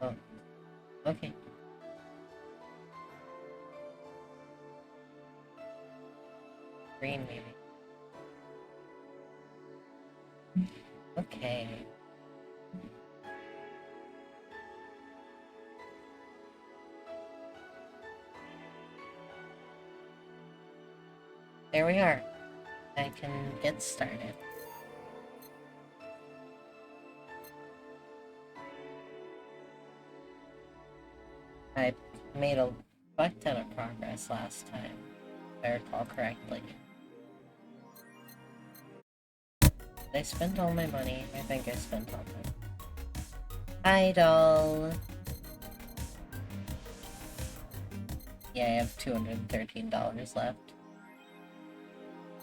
Oh, okay. Green, maybe. Okay. There we are. I can get started. I made a fuck ton of progress last time, if I recall correctly. I spent all my money. I think I spent all my money. Hi, doll. Yeah, I have $213 left.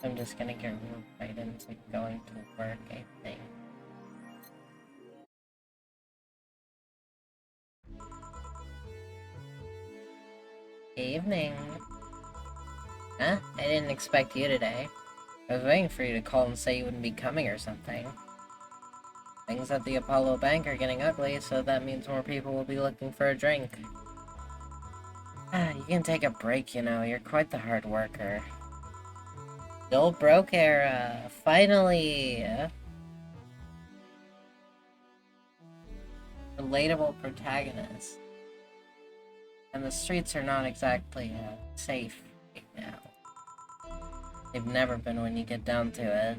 I'm just gonna get right into going to work, I think. Evening. Huh? I didn't expect you today. I was waiting for you to call and say you wouldn't be coming or something. Things at the Apollo Bank are getting ugly, so that means more people will be looking for a drink. You can take a break, you know. You're quite the hard worker. The old broke era. Finally! Relatable protagonist. And the streets are not exactly safe right now. They've never been when you get down to it.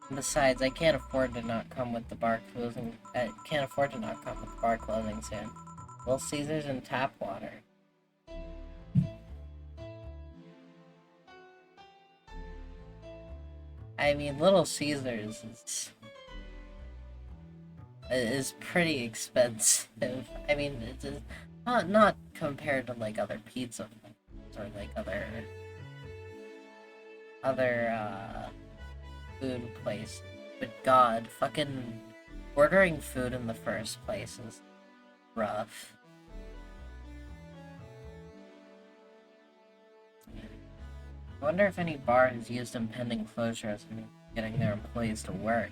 And besides, I can't afford to not come with the bar closing. Can't afford to not come with the bar closing soon. Little Caesars and tap water. I mean, Little Caesars is pretty expensive. I mean, it's not compared to like other pizza places or like other food places. But God, fucking ordering food in the first place is rough. I wonder if any bar has used impending closure as means of getting their employees to work.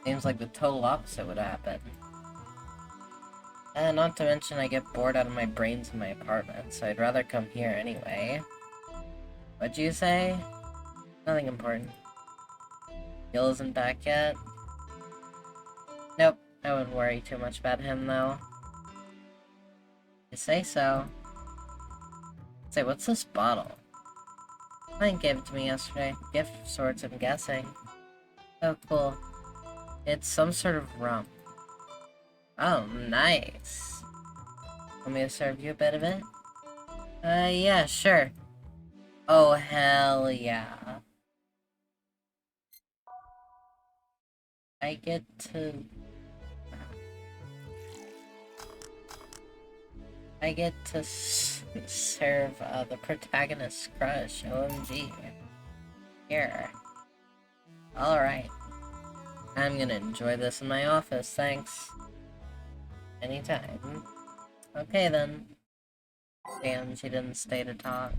Seems like the total opposite would happen. Not to mention I get bored out of my brains in my apartment, so I'd rather come here anyway. What'd you say? Nothing important. Gil isn't back yet? Nope, I wouldn't worry too much about him, though. You say so. Say, what's this bottle? Mine gave it to me yesterday. Gift of sorts, I'm guessing. Oh, cool. It's some sort of rum. Oh, nice. Want me to serve you a bit of it? Yeah, sure. Oh, hell yeah. I get to... serve, the protagonist's crush, OMG. Here. Alright. I'm gonna enjoy this in my office, thanks. Anytime. Okay then. Damn, she didn't stay to talk.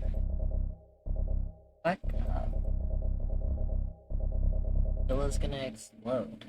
Fuck up. Villa's gonna explode.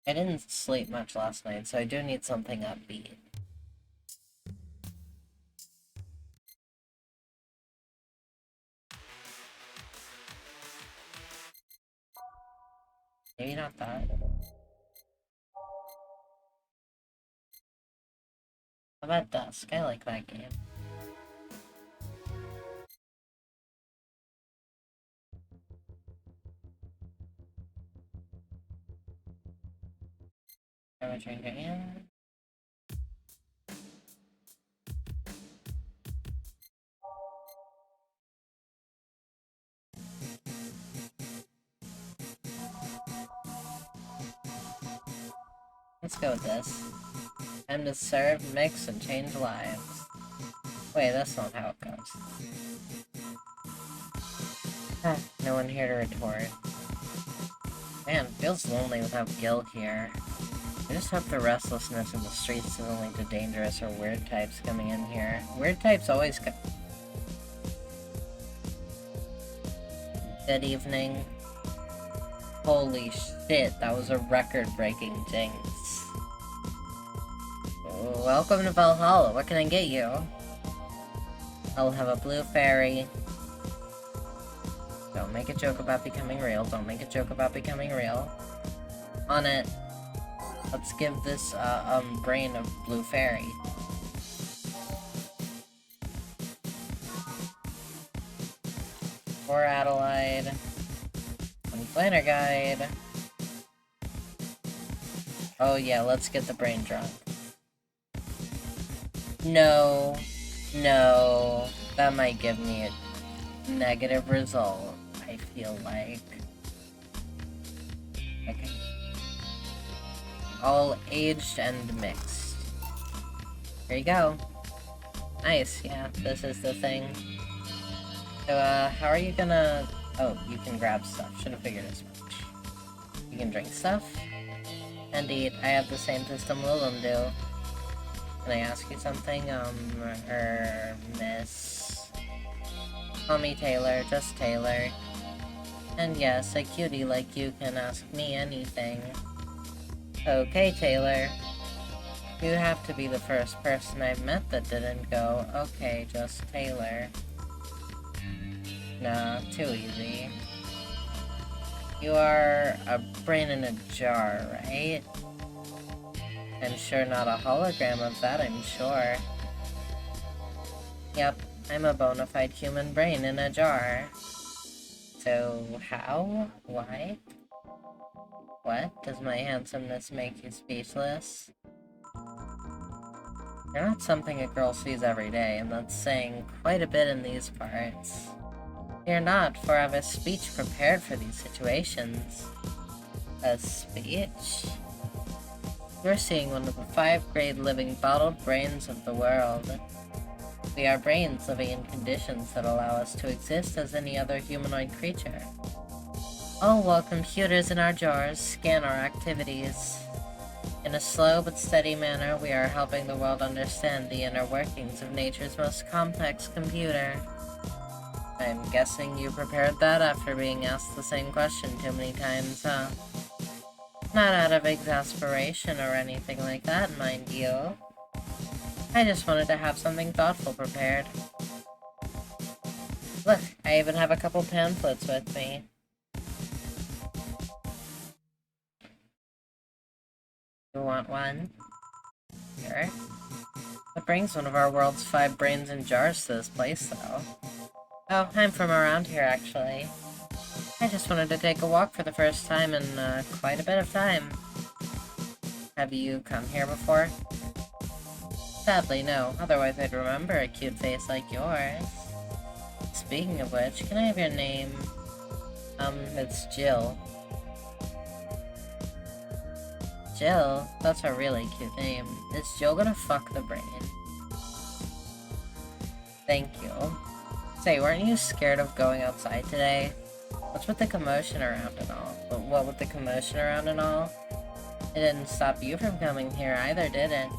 I didn't sleep much last night, so I do need something upbeat. Maybe not that. How about Dusk? I like that game. Am I trying to in? Let's go with this. Time to serve, mix, and change lives. Wait, that's not how it goes. No one here to retort. Man, feels lonely without Gil here. I just hope the restlessness in the streets isn't only to dangerous or weird types coming in here. Weird types always come. Good evening. Holy shit, that was a record-breaking jinx. Welcome to Valhalla, what can I get you? I'll have a blue fairy. Don't make a joke about becoming real, don't make a joke about becoming real. On it. Let's give this, brain a blue fairy. For Adelaide. One planner guide. Oh yeah, let's get the brain drunk. No. No. That might give me a negative result, I feel like. Okay. All aged and mixed. Here you go. Nice, yeah, this is the thing. So, how are you gonna... Oh, you can grab stuff. Should have figured as much. You can drink stuff? Indeed, I have the same system Lilum do. Can I ask you something? Miss... Call me Taylor, just Taylor. And yes, a cutie like you can ask me anything. Okay, Taylor. You have to be the first person I've met that didn't go, okay, just Taylor. Nah, too easy. You are a brain in a jar, right? I'm sure not a hologram of that, I'm sure. Yep, I'm a bona fide human brain in a jar. So, how? Why? What? Does my handsomeness make you speechless? You're not something a girl sees every day, and that's saying quite a bit in these parts. You're not, for I have a speech prepared for these situations. A speech? You're seeing one of the 5-grade living bottled brains of the world. We are brains living in conditions that allow us to exist as any other humanoid creature. Oh, while computers in our jars scan our activities. In a slow but steady manner, we are helping the world understand the inner workings of nature's most complex computer. I'm guessing you prepared that after being asked the same question too many times, huh? Not out of exasperation or anything like that, mind you. I just wanted to have something thoughtful prepared. Look, I even have a couple pamphlets with me. You want one? Here. What brings one of our world's 5 brains in jars to this place, though? Oh, I'm from around here, actually. I just wanted to take a walk for the first time in, quite a bit of time. Have you come here before? Sadly, no. Otherwise I'd remember a cute face like yours. Speaking of which, can I have your name? It's Jill. Jill? That's a really cute name. Is Jill gonna fuck the brain? Thank you. Say, weren't you scared of going outside today? What's with the commotion around and all? But what with the commotion around and all? It didn't stop you from coming here either, did it?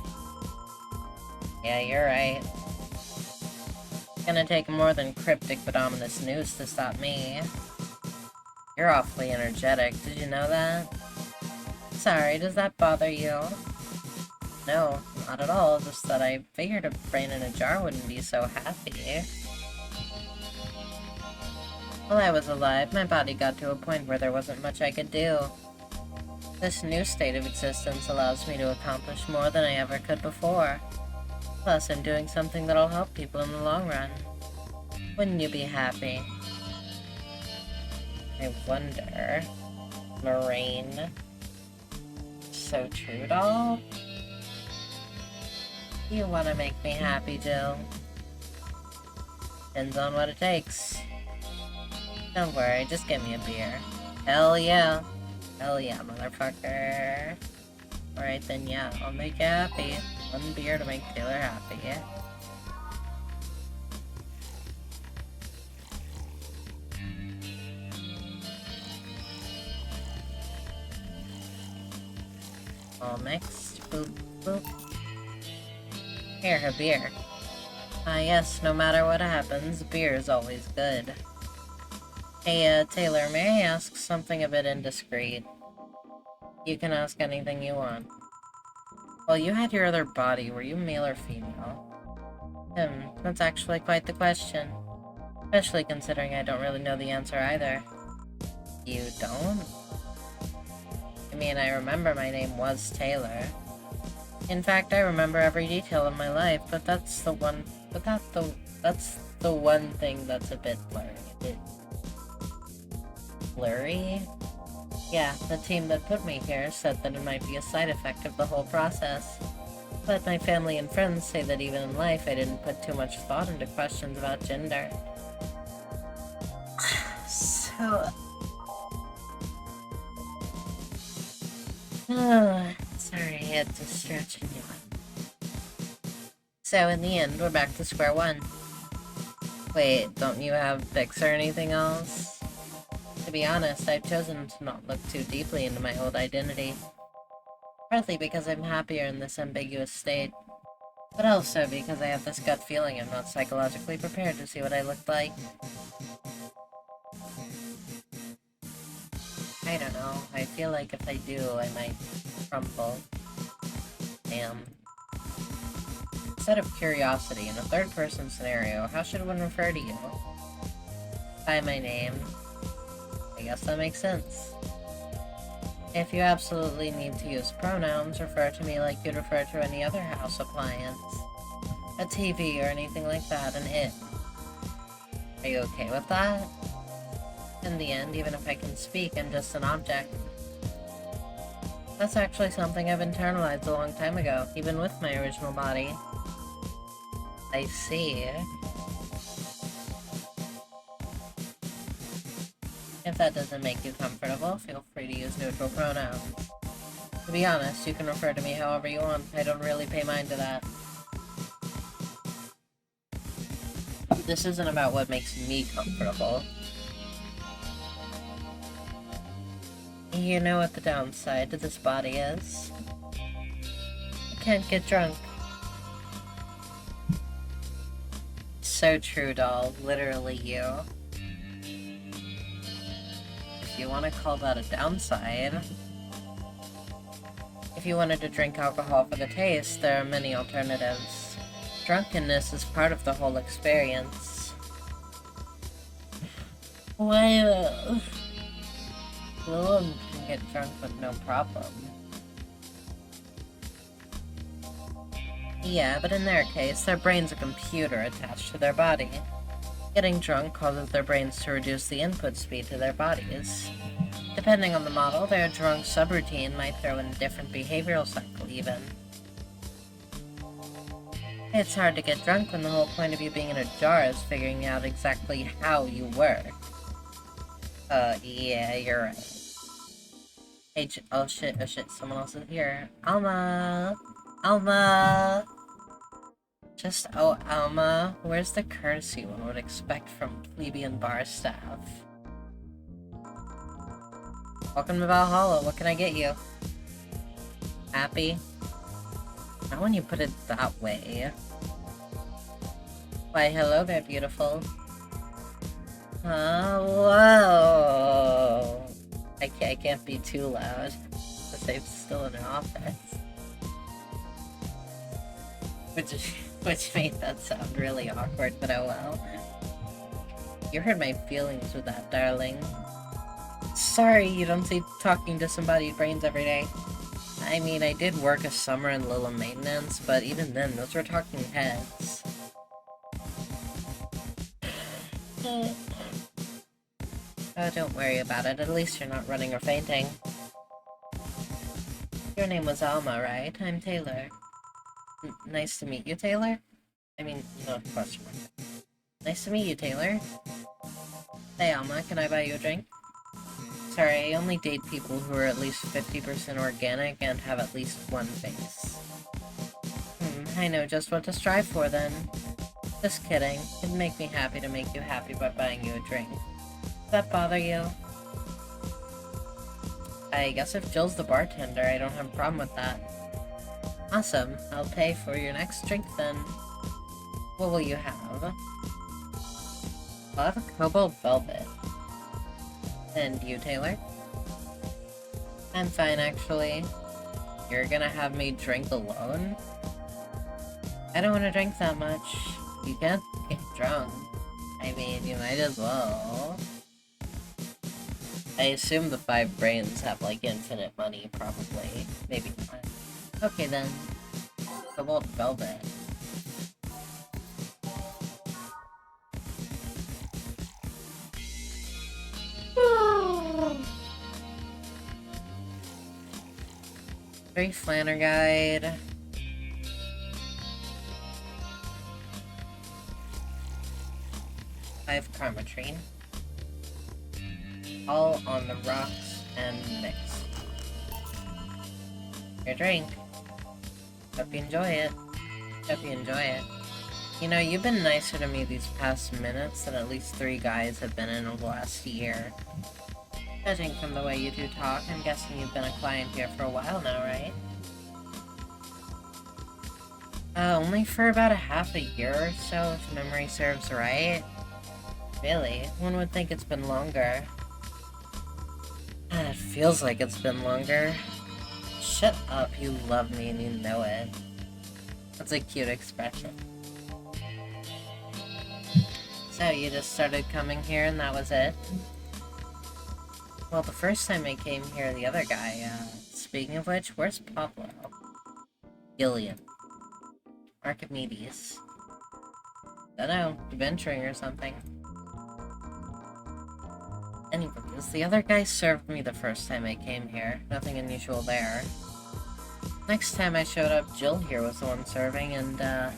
Yeah, you're right. It's gonna take more than cryptic but ominous news to stop me. You're awfully energetic, did you know that? Sorry, does that bother you? No, not at all, just that I figured a brain in a jar wouldn't be so happy. While I was alive, my body got to a point where there wasn't much I could do. This new state of existence allows me to accomplish more than I ever could before. Plus, I'm doing something that'll help people in the long run. Wouldn't you be happy? I wonder... Moraine... So true, doll? You wanna make me happy, Jill? Depends on what it takes. Don't worry, just get me a beer. Hell yeah. Hell yeah, motherfucker. Alright then, yeah, I'll make you happy. One beer to make Taylor happy, yeah? All mixed. Boop, boop. Here, a beer. Ah, yes, no matter what happens, beer is always good. Hey, Taylor, may I ask something a bit indiscreet? You can ask anything you want. Well, you had your other body. Were you male or female? That's actually quite the question. Especially considering I don't really know the answer either. You don't? I mean, I remember my name was Taylor. In fact, I remember every detail of my life, but that's the one thing that's a bit blurry. Blurry? Yeah, the team that put me here said that it might be a side effect of the whole process. But my family and friends say that even in life I didn't put too much thought into questions about gender. Sorry, I had to stretch and yawn. So in the end, we're back to square one. Wait, don't you have pics or anything else? To be honest, I've chosen to not look too deeply into my old identity. Partly because I'm happier in this ambiguous state, but also because I have this gut feeling I'm not psychologically prepared to see what I looked like. I don't know, I feel like if I do, I might crumble. Damn. Instead of curiosity, in a third-person scenario, how should one refer to you? By my name. I guess that makes sense. If you absolutely need to use pronouns, refer to me like you'd refer to any other house appliance. A TV or anything like that, an it. Are you okay with that? In the end, even if I can speak, I'm just an object. That's actually something I've internalized a long time ago, even with my original body. I see. If that doesn't make you comfortable, feel free to use neutral pronouns. To be honest, you can refer to me however you want. I don't really pay mind to that. This isn't about what makes me comfortable. You know what the downside to this body is? I can't get drunk. So true, doll. Literally you. If you want to call that a downside. If you wanted to drink alcohol for the taste, there are many alternatives. Drunkenness is part of the whole experience. Well, Lilum can get drunk with no problem. Yeah, but in their case, their brain's a computer attached to their body. Getting drunk causes their brains to reduce the input speed to their bodies. Depending on the model, their drunk subroutine might throw in a different behavioral cycle, even. It's hard to get drunk when the whole point of you being in a jar is figuring out exactly how you work. Yeah, you're right. Hey, oh shit, someone else is here. Alma! Alma! Just, oh, Alma, where's the courtesy one would expect from plebeian bar staff? Welcome to Valhalla, what can I get you? Happy? Not when you put it that way. Why, hello there, beautiful. Whoa! I can't be too loud, because I'm still in an office. Which made that sound really awkward, but oh well. You hurt my feelings with that, darling. Sorry you don't see talking to somebody's brains every day. I mean, I did work a summer in Lilum maintenance, but even then, those were talking heads. Oh, don't worry about it. At least you're not running or fainting. Your name was Alma, right? I'm Taylor. Nice to meet you, Taylor? I mean, no question mark. Nice to meet you, Taylor. Hey, Alma, can I buy you a drink? Sorry, I only date people who are at least 50% organic and have at least one face. I know just what to strive for, then. Just kidding. It'd make me happy to make you happy by buying you a drink. Does that bother you? I guess if Jill's the bartender, I don't have a problem with that. Awesome. I'll pay for your next drink then. What will you have? I'll have a cobalt velvet. And you, Taylor? I'm fine, actually. You're gonna have me drink alone? I don't want to drink that much. You can't get drunk. I mean, you might as well. I assume the 5 brains have, like, infinite money, probably. Maybe not. Okay, then. Cobalt velvet. Brief planner guide. Five Karmatrine. All on the rocks and mix. Your drink. Hope you enjoy it. Hope you enjoy it. You know, you've been nicer to me these past minutes than at least 3 guys have been in the last year. Judging from the way you two talk, I'm guessing you've been a client here for a while now, right? Only for about a half a year or so, if memory serves right. Really? One would think it's been longer. It feels like it's been longer. Shut up, you love me and you know it. That's a cute expression. So, you just started coming here and that was it? Well, the first time I came here, the other guy, speaking of which, where's Pablo? Gillian. Archimedes. Dunno, adventuring or something. Anyways, the other guy served me the first time I came here. Nothing unusual there. Next time I showed up, Jill here was the one serving, and, I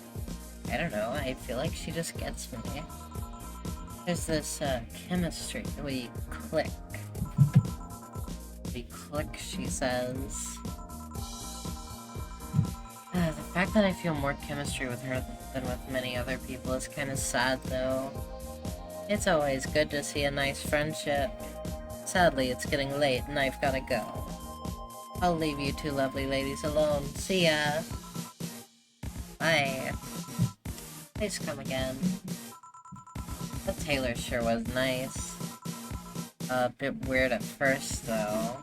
don't know, I feel like she just gets me. There's this, chemistry. We click. We click, she says. The fact that I feel more chemistry with her than with many other people is kind of sad, though. It's always good to see a nice friendship. Sadly, it's getting late and I've gotta go. I'll leave you two lovely ladies alone. See ya! Bye. Please come again. The tailor sure was nice. A bit weird at first, though.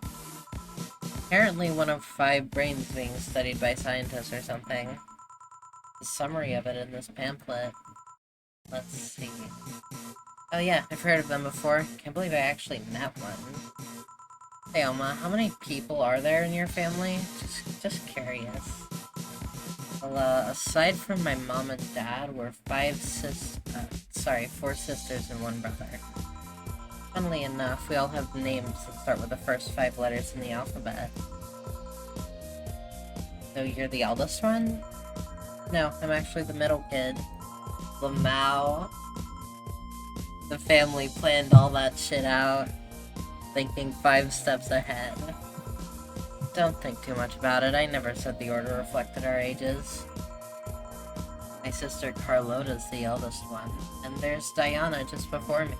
Apparently one of 5 brains being studied by scientists or something. The summary of it in this pamphlet. Let's see. Oh yeah, I've heard of them before. Can't believe I actually met one. Hey Oma, how many people are there in your family? Just curious. Well, aside from my mom and dad, we're 4 sisters and 1 brother. Funnily enough, we all have names that start with the first 5 letters in the alphabet. So you're the eldest one? No, I'm actually the middle kid. Lamau. The family planned all that shit out, thinking 5 steps ahead. Don't think too much about it, I never said the order reflected our ages. My sister Carlota's the eldest one, and there's Diana just before me.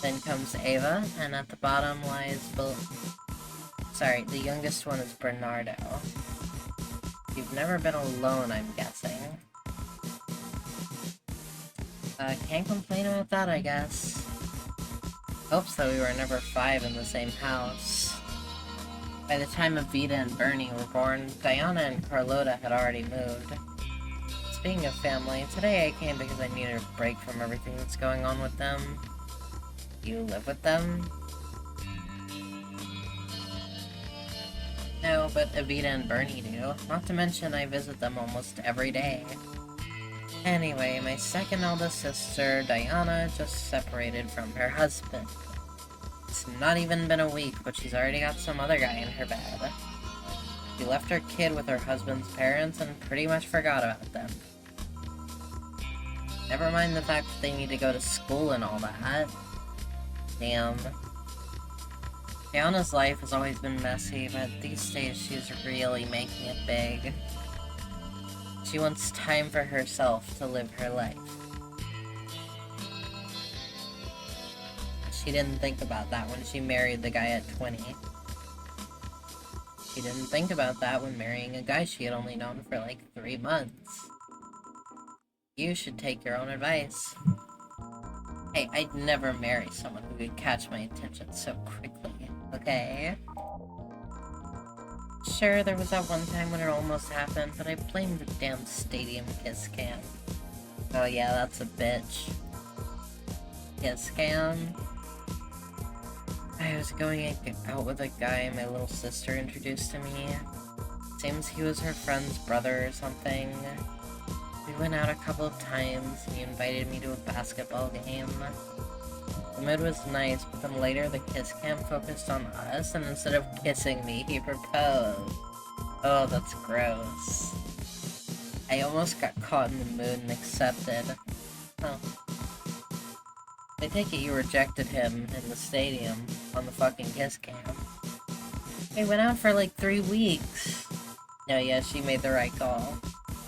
Then comes Ava, and at the bottom lies the youngest one is Bernardo. You've never been alone, I'm guessing. Can't complain about that, I guess. Hopes that we were never 5 in the same house. By the time Evita and Bernie were born, Diana and Carlota had already moved. Speaking of family, today I came because I needed a break from everything that's going on with them. You live with them? No, but Evita and Bernie do. Not to mention I visit them almost every day. Anyway, my second eldest sister, Diana, just separated from her husband. It's not even been a week, but she's already got some other guy in her bed. She left her kid with her husband's parents and pretty much forgot about them. Never mind the fact that they need to go to school and all that. Damn. Diana's life has always been messy, but these days she's really making it big. She wants time for herself to live her life. She didn't think about that when she married the guy at 20. She didn't think about that when marrying a guy she had only known for like 3 months. You should take your own advice. Hey, I'd never marry someone who could catch my attention so quickly, okay? Sure, there was that one time when it almost happened, but I blamed the damn stadium kiss cam. Oh yeah, that's a bitch. Kiss cam? I was going out with a guy my little sister introduced to me. Seems he was her friend's brother or something. We went out a couple of times, and he invited me to a basketball game. The mood was nice, but then later the kiss cam focused on us, and instead of kissing me, he proposed. Oh, that's gross. I almost got caught in the mood and accepted. Huh. I take it you rejected him in the stadium on the fucking kiss cam. They went out for like 3 weeks. No, yeah, she made the right call.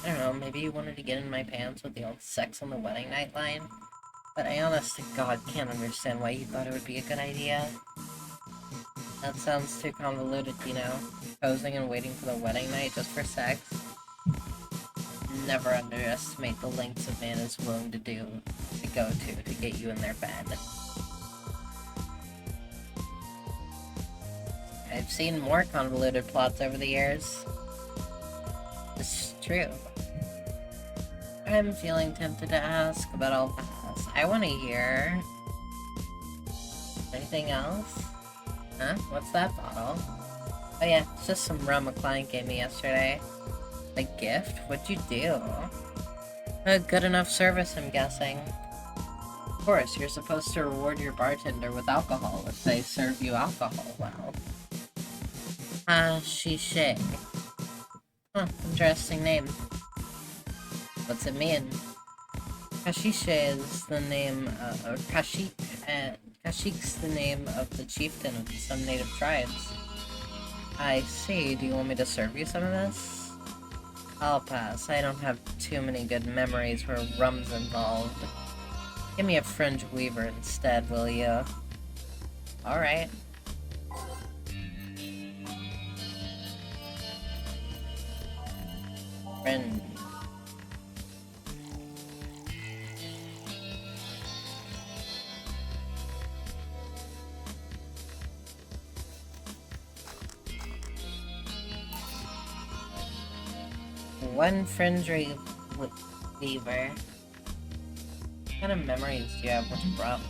I don't know, maybe you wanted to get in my pants with the old sex on the wedding night line? But I honest to God can't understand why you thought it would be a good idea. That sounds too convoluted, you know? Posing and waiting for the wedding night just for sex? Never underestimate the lengths a man is willing to go to get you in their bed. I've seen more convoluted plots over the years. It's true. I'm feeling tempted to ask, but I'll pass. I want to hear... Anything else? Huh? What's that bottle? Oh yeah, it's just some rum a client gave me yesterday. A gift? What'd you do? A good enough service, I'm guessing. Of course, you're supposed to reward your bartender with alcohol if they serve you alcohol well. Shishay. Huh, interesting name. What's it mean? Kashish is the name, or Kashik, Kashik's the name of the chieftain of some native tribes. I see. Do you want me to serve you some of this? I'll pass. I don't have too many good memories where rum's involved. Give me a fringe weaver instead, will you? Alright. Fringe. One fringe weaver. What kind of memories do you have with rum?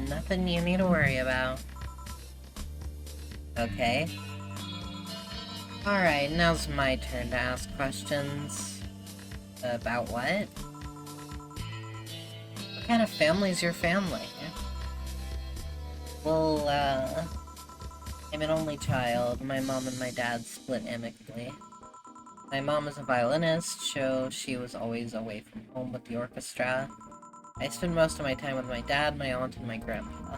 Nothing you need to worry about. Okay. Alright, now's my turn to ask questions. About what? What kind of family's your family? Well, I'm an only child. My mom and my dad split amicably. My mom is a violinist, so she was always away from home with the orchestra. I spend most of my time with my dad, my aunt, and my grandpa.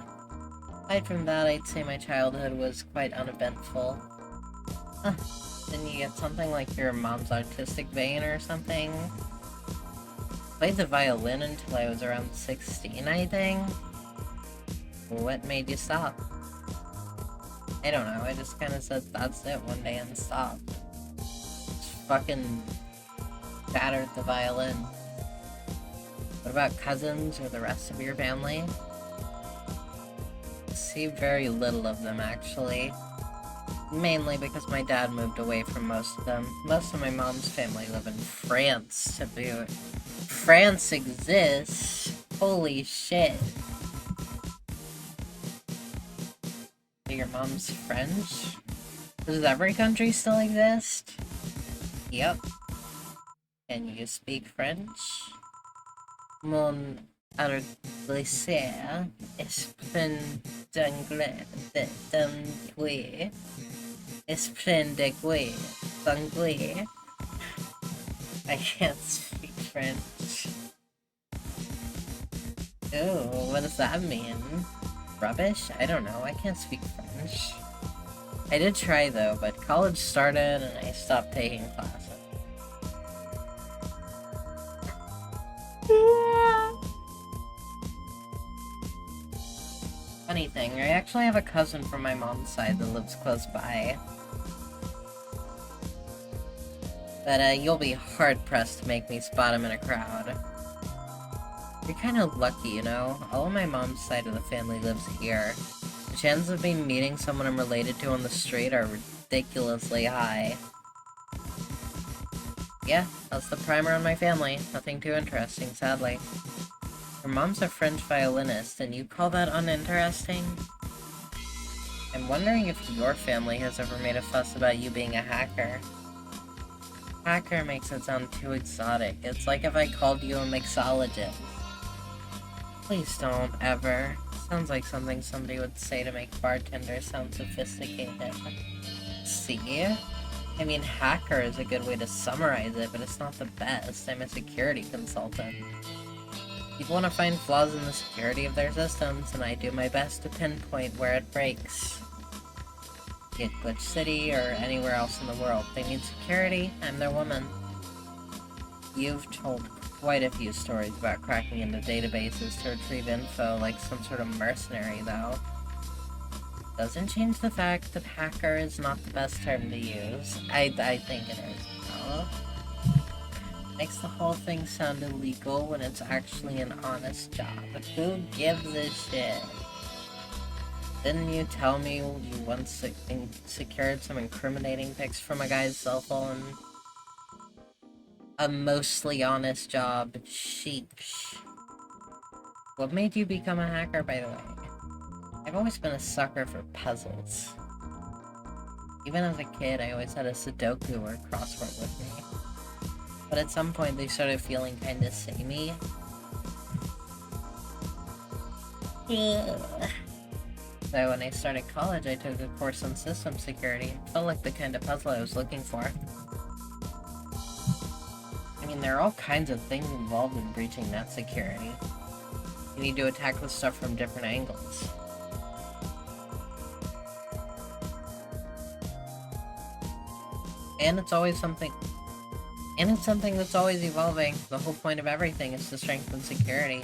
Aside from that, I'd say my childhood was quite uneventful. Huh. Didn't you get something like your mom's artistic vein or something? Played the violin until I was around 16, I think? What made you stop? I don't know, I just kinda said that's it one day and stopped. Just fucking battered the violin. What about cousins or the rest of your family? I see very little of them, actually. Mainly because my dad moved away from most of them. Most of my mom's family live in France, to boot. France exists? Holy shit. Your mom's French? Does every country still exist? Yep. Can you speak French? Mon adversaire est plein d'anglais, est plein d'anglais. I can't speak French. Oh, what does that mean? Rubbish? I don't know, I can't speak French. I did try though, but college started and I stopped taking classes. Funny thing, I actually have a cousin from my mom's side that lives close by. But, you'll be hard-pressed to make me spot him in a crowd. You're kinda lucky, you know? All of my mom's side of the family lives here. The chances of me meeting someone I'm related to on the street are ridiculously high. Yeah, that's the primer on my family. Nothing too interesting, sadly. Your mom's a French violinist, and you call that uninteresting? I'm wondering if your family has ever made a fuss about you being a hacker. Hacker makes it sound too exotic. It's like if I called you a mixologist. Please don't, ever. Sounds like something somebody would say to make bartenders sound sophisticated. See? I mean, hacker is a good way to summarize it, but it's not the best. I'm a security consultant. People want to find flaws in the security of their systems, and I do my best to pinpoint where it breaks. Be it Glitch City or anywhere else in the world. They need security, I'm their woman. You've told quite a few stories about cracking into databases to retrieve info like some sort of mercenary, though. Doesn't change the fact that hacker is not the best term to use. I think it is, though. Makes the whole thing sound illegal when it's actually an honest job. But who gives a shit? Didn't you tell me you once secured some incriminating pics from a guy's cell phone? A mostly honest job. Sheesh. What made you become a hacker, by the way? I've always been a sucker for puzzles. Even as a kid, I always had a Sudoku or crossword with me. But at some point, they started feeling kinda samey. So when I started college, I took a course on system security. It felt like the kind of puzzle I was looking for. I mean, there are all kinds of things involved in breaching net security. You need to attack the stuff from different angles. And it's something that's always evolving. The whole point of everything is to strengthen security.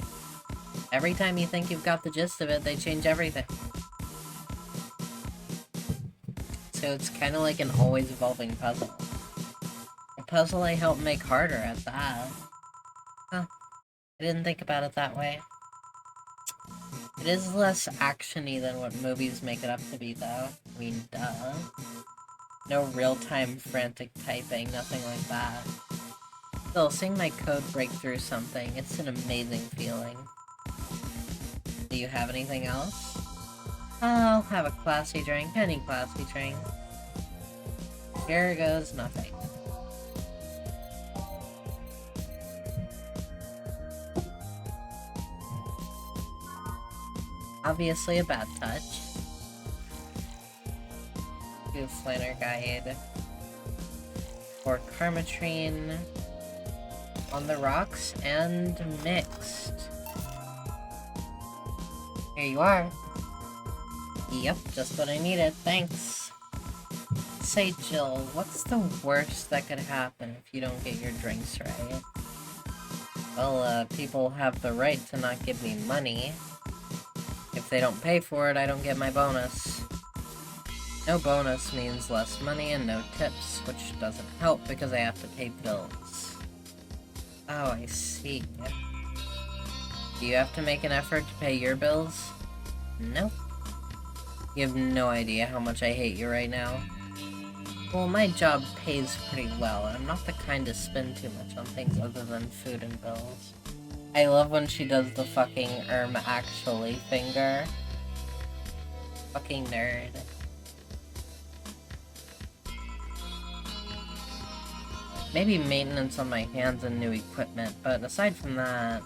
Every time you think you've got the gist of it, they change everything. So it's kind of like an always evolving puzzle. A puzzle I help make harder at that. Huh. I didn't think about it that way. It is less action-y than what movies make it up to be, though. I mean, duh. No real-time frantic typing, nothing like that. Still, seeing my code break through something, it's an amazing feeling. Do you have anything else? I'll have a classy drink, any classy drink. Here goes nothing. Obviously a bad touch. Flanner guide for Karmatrine on the rocks and mixed. Here you are. Yep, just what I needed, thanks. Say, Jill, what's the worst that could happen if you don't get your drinks right? Well, people have the right to not give me money. If they don't pay for it, I don't get my bonus. No bonus means less money and no tips, which doesn't help because I have to pay bills. Oh, I see. Do you have to make an effort to pay your bills? Nope. You have no idea how much I hate you right now. Well, my job pays pretty well, and I'm not the kind to spend too much on things other than food and bills. I love when she does the fucking actually finger. Fucking nerd. Maybe maintenance on my hands and new equipment, but aside from that...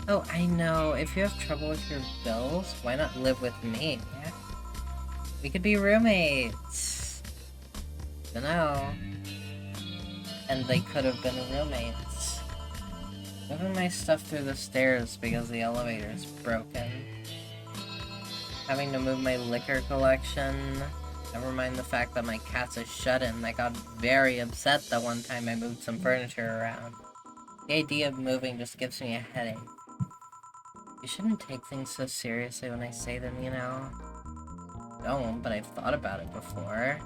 Oh, I know, if you have trouble with your bills, why not live with me? Yeah? We could be roommates! Dunno. And they could have been roommates. Moving my stuff through the stairs because the elevator's broken. Having to move my liquor collection... Never mind the fact that my cat's a shut-in that got very upset the one time I moved some furniture around. The idea of moving just gives me a headache. You shouldn't take things so seriously when I say them, you know? Don't, but I've thought about it before.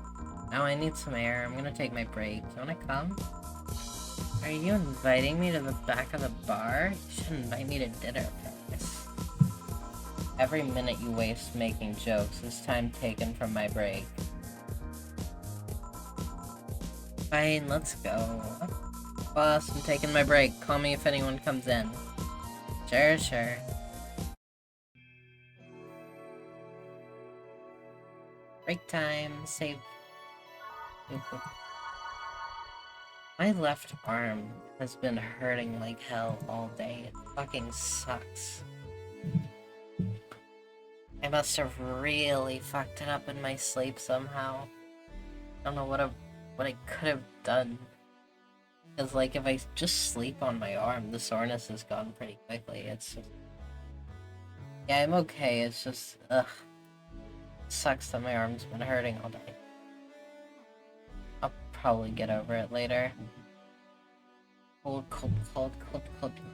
Now I need some air. I'm gonna take my break. You wanna come? Are you inviting me to the back of the bar? You should invite me to dinner, Paris. Every minute you waste making jokes is time taken from my break. Fine, let's go. Boss, I'm taking my break. Call me if anyone comes in. Sure, sure. Break time. Save. My left arm has been hurting like hell all day. It fucking sucks. I must have really fucked it up in my sleep somehow. I don't know what I could have done. Because, like, if I just sleep on my arm, the soreness is gone pretty quickly. It's just... Yeah, I'm okay. It's just... Ugh. It sucks that my arm's been hurting all day. I'll probably get over it later. Cold, cold, cold, cold, cold, cold.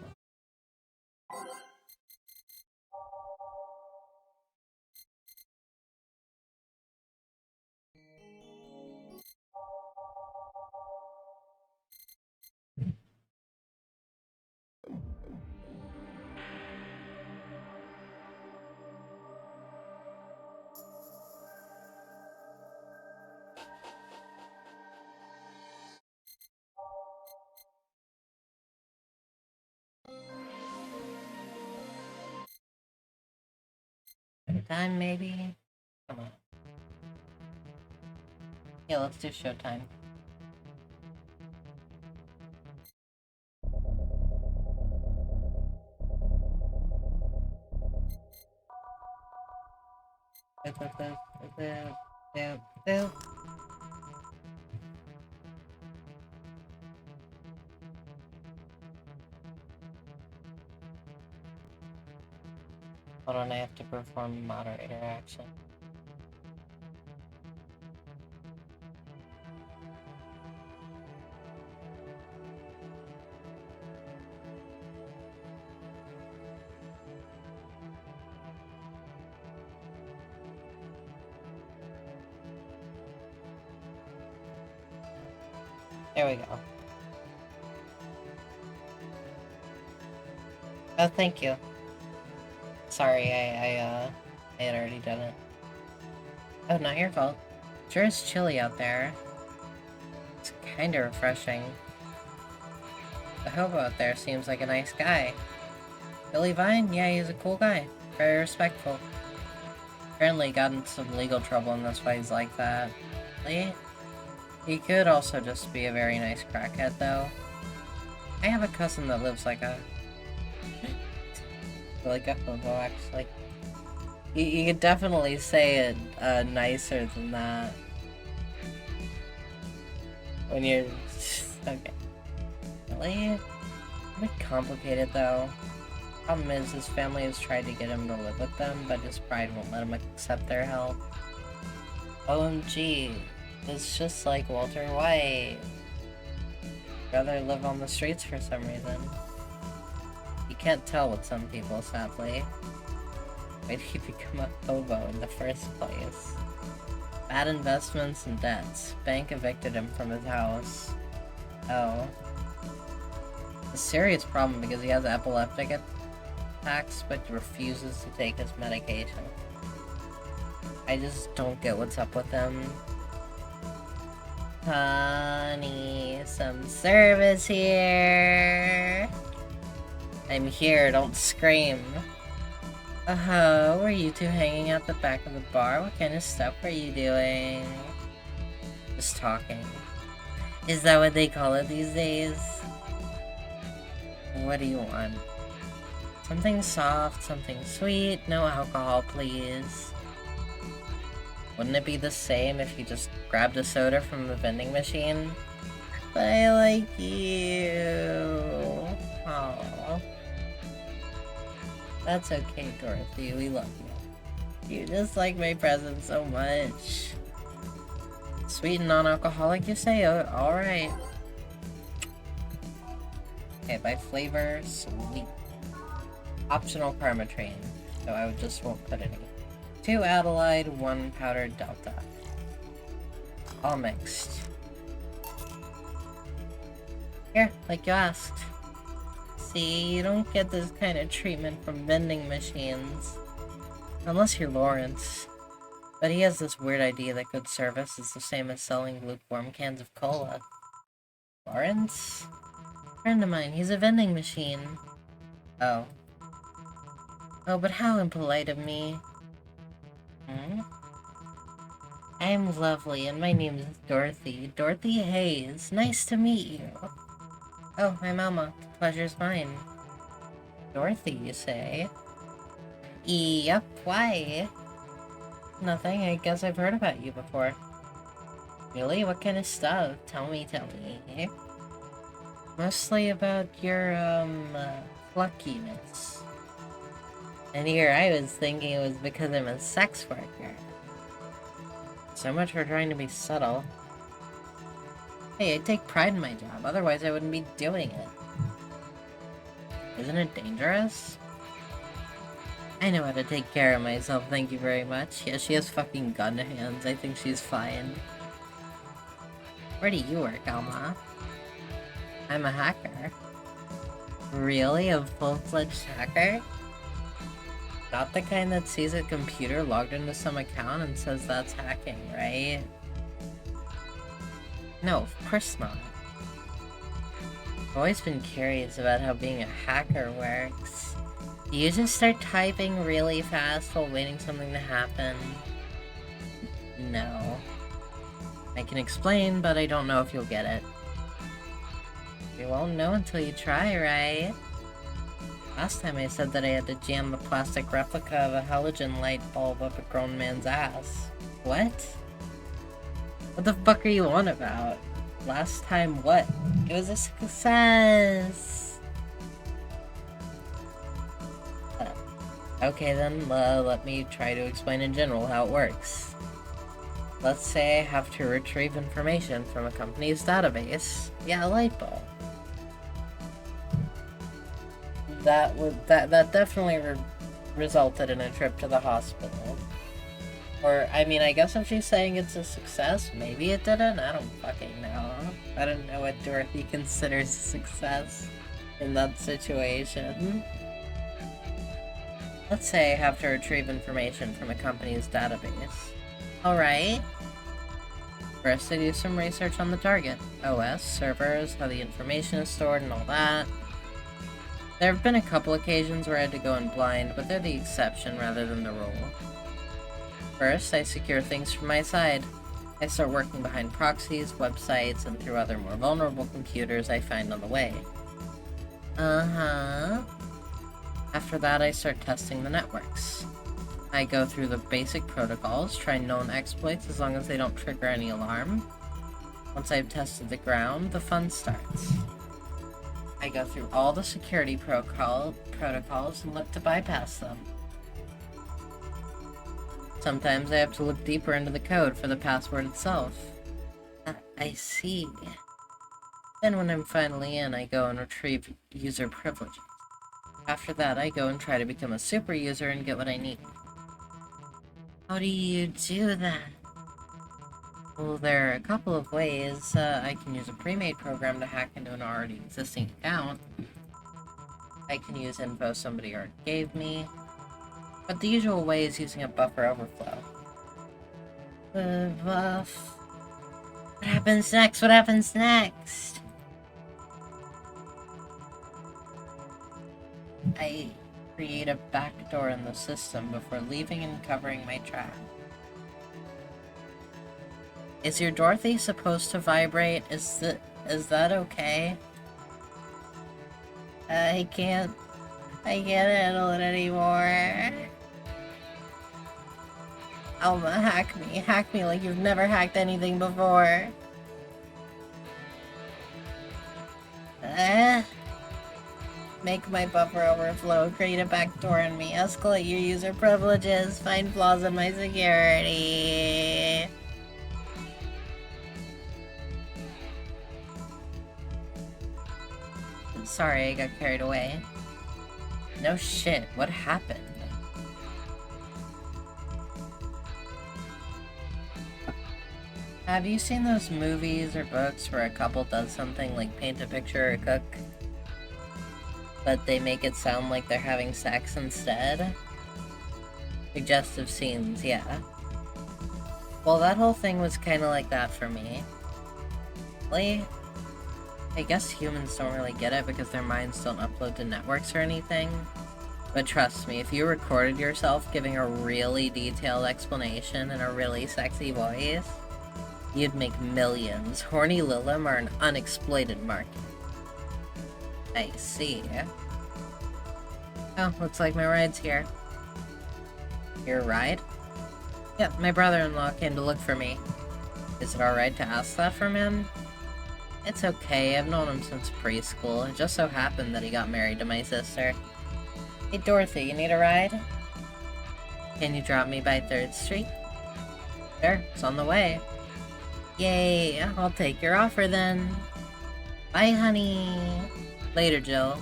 Time, maybe? Come on. Yeah, let's do showtime. Hold on, I have to perform moderator action. There we go. Oh, thank you. Sorry, I had already done it. Oh, not your fault. Sure is chilly out there. It's kinda refreshing. The hobo out there seems like a nice guy. Billy Vine? Yeah, he's a cool guy. Very respectful. Apparently got into some legal trouble and that's why he's like that. Really? He could also just be a very nice crackhead, though. I have a cousin that lives like a hobo, actually. You could definitely say it nicer than that. When you're... okay. Really? A bit complicated, though. Problem is, his family has tried to get him to live with them, but his pride won't let him accept their help. OMG. It's just like Walter White. Rather live on the streets for some reason. You can't tell with some people, sadly. Why did he become a hobo in the first place? Bad investments and debts. Bank evicted him from his house. Oh. It's a serious problem because he has epileptic attacks but refuses to take his medication. I just don't get what's up with him. Honey, some service here. I'm here, don't scream. Were you two hanging out the back of the bar? What kind of stuff were you doing? Just talking. Is that what they call it these days? What do you want? Something soft, something sweet, no alcohol, please. Wouldn't it be the same if you just grabbed a soda from the vending machine? But I like you. Aww. That's okay, Dorothy. We love you. You just like my present so much. Sweet and non-alcoholic, you say? Oh, alright. Okay, by flavor, sweet. Optional permatrain, so I just won't put any. 2 Adelaide, 1 powdered Delta. All mixed. Here, like you asked. See, you don't get this kind of treatment from vending machines. Unless you're Lawrence. But he has this weird idea that good service is the same as selling lukewarm cans of cola. Lawrence? Friend of mine, he's a vending machine. Oh. Oh, but how impolite of me. Hmm? I'm lovely, and my name is Dorothy. Dorothy Hayes. Nice to meet you. Oh, hi, Mama. The pleasure's mine. Dorothy, you say? Yep, why? Nothing, I guess I've heard about you before. Really? What kind of stuff? Tell me. Mostly about your, luckiness. And here I was thinking it was because I'm a sex worker. So much for trying to be subtle. Hey, I take pride in my job, otherwise I wouldn't be doing it. Isn't it dangerous? I know how to take care of myself, thank you very much. Yeah, she has fucking gun hands, I think she's fine. Where do you work, Alma? I'm a hacker. Really? A full-fledged hacker? Not the kind that sees a computer logged into some account and says that's hacking, right? No, of course not. I've always been curious about how being a hacker works. Do you just start typing really fast while waiting something to happen? No. I can explain, but I don't know if you'll get it. You won't know until you try, right? Last time I said that I had to jam a plastic replica of a halogen light bulb up a grown man's ass. What? What the fuck are you on about? Last time what? It was a success! Okay then, let me try to explain in general how it works. Let's say I have to retrieve information from a company's database. Yeah, a light bulb. That definitely resulted in a trip to the hospital. Or, I mean, I guess if she's saying it's a success, maybe it didn't? I don't fucking know. I don't know what Dorothy considers a success in that situation. Let's say I have to retrieve information from a company's database. Alright. First I do some research on the target. OS, servers, how the information is stored and all that. There have been a couple occasions where I had to go in blind, but they're the exception rather than the rule. First, I secure things from my side. I start working behind proxies, websites, and through other more vulnerable computers I find on the way. After that, I start testing the networks. I go through the basic protocols, try known exploits as long as they don't trigger any alarm. Once I've tested the ground, the fun starts. I go through all the security protocols and look to bypass them. Sometimes I have to look deeper into the code for the password itself. I see. Then when I'm finally in, I go and retrieve user privileges. After that, I go and try to become a super user and get what I need. How do you do that? Well, there are a couple of ways. I can use a pre-made program to hack into an already existing account. I can use info somebody already gave me. But the usual way is using a buffer overflow. Buff... What happens next? What happens next? I create a backdoor in the system before leaving and covering my track. Is your Dorothy supposed to vibrate? Is that okay? I can't handle it anymore. Alma, hack me like you've never hacked anything before. Make my buffer overflow, create a backdoor in me, escalate your user privileges, find flaws in my security. Sorry, I got carried away. No shit, what happened? Have you seen those movies or books where a couple does something like paint a picture or cook, but they make it sound like they're having sex instead? Suggestive scenes, yeah. Well, that whole thing was kinda like that for me. Like, I guess humans don't really get it because their minds don't upload to networks or anything. But trust me, if you recorded yourself giving a really detailed explanation in a really sexy voice, you'd make millions. Horny Lilim are an unexploited market. I see. Oh, looks like my ride's here. Your ride? Yep, my brother-in-law came to look for me. Is it alright to ask that from him? It's okay, I've known him since preschool. It just so happened that he got married to my sister. Hey Dorothy, you need a ride? Can you drop me by 3rd Street? Sure, it's on the way. Yay, I'll take your offer then. Bye, honey. Later, Jill.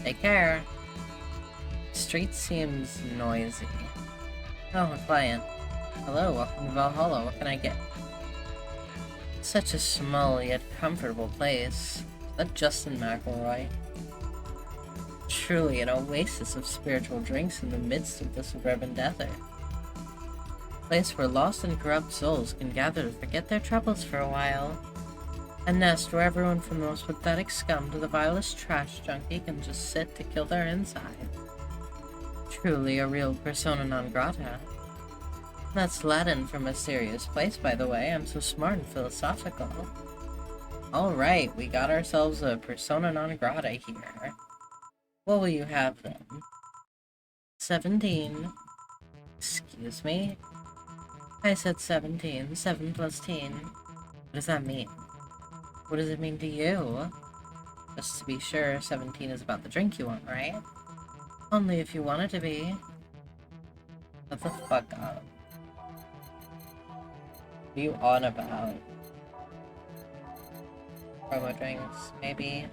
Take care. Street seems noisy. Oh, a client. Hello, welcome to Valhalla. What can I get? Such a small yet comfortable place. Is that Justin McElroy? Truly an oasis of spiritual drinks in the midst of the suburban desert. A place where lost and corrupt souls can gather to forget their troubles for a while. A nest where everyone from the most pathetic scum to the vilest trash junkie can just sit to kill their inside. Truly a real persona non grata. That's Latin for mysterious place, by the way. I'm so smart and philosophical. Alright, we got ourselves a persona non grata here. What will you have, then? 17. Excuse me? I said 17. 7 plus teen. What does that mean? What does it mean to you? Just to be sure, 17 is about the drink you want, right? Only if you want it to be. Shut the fuck up. What are you on about? Promo drinks, maybe?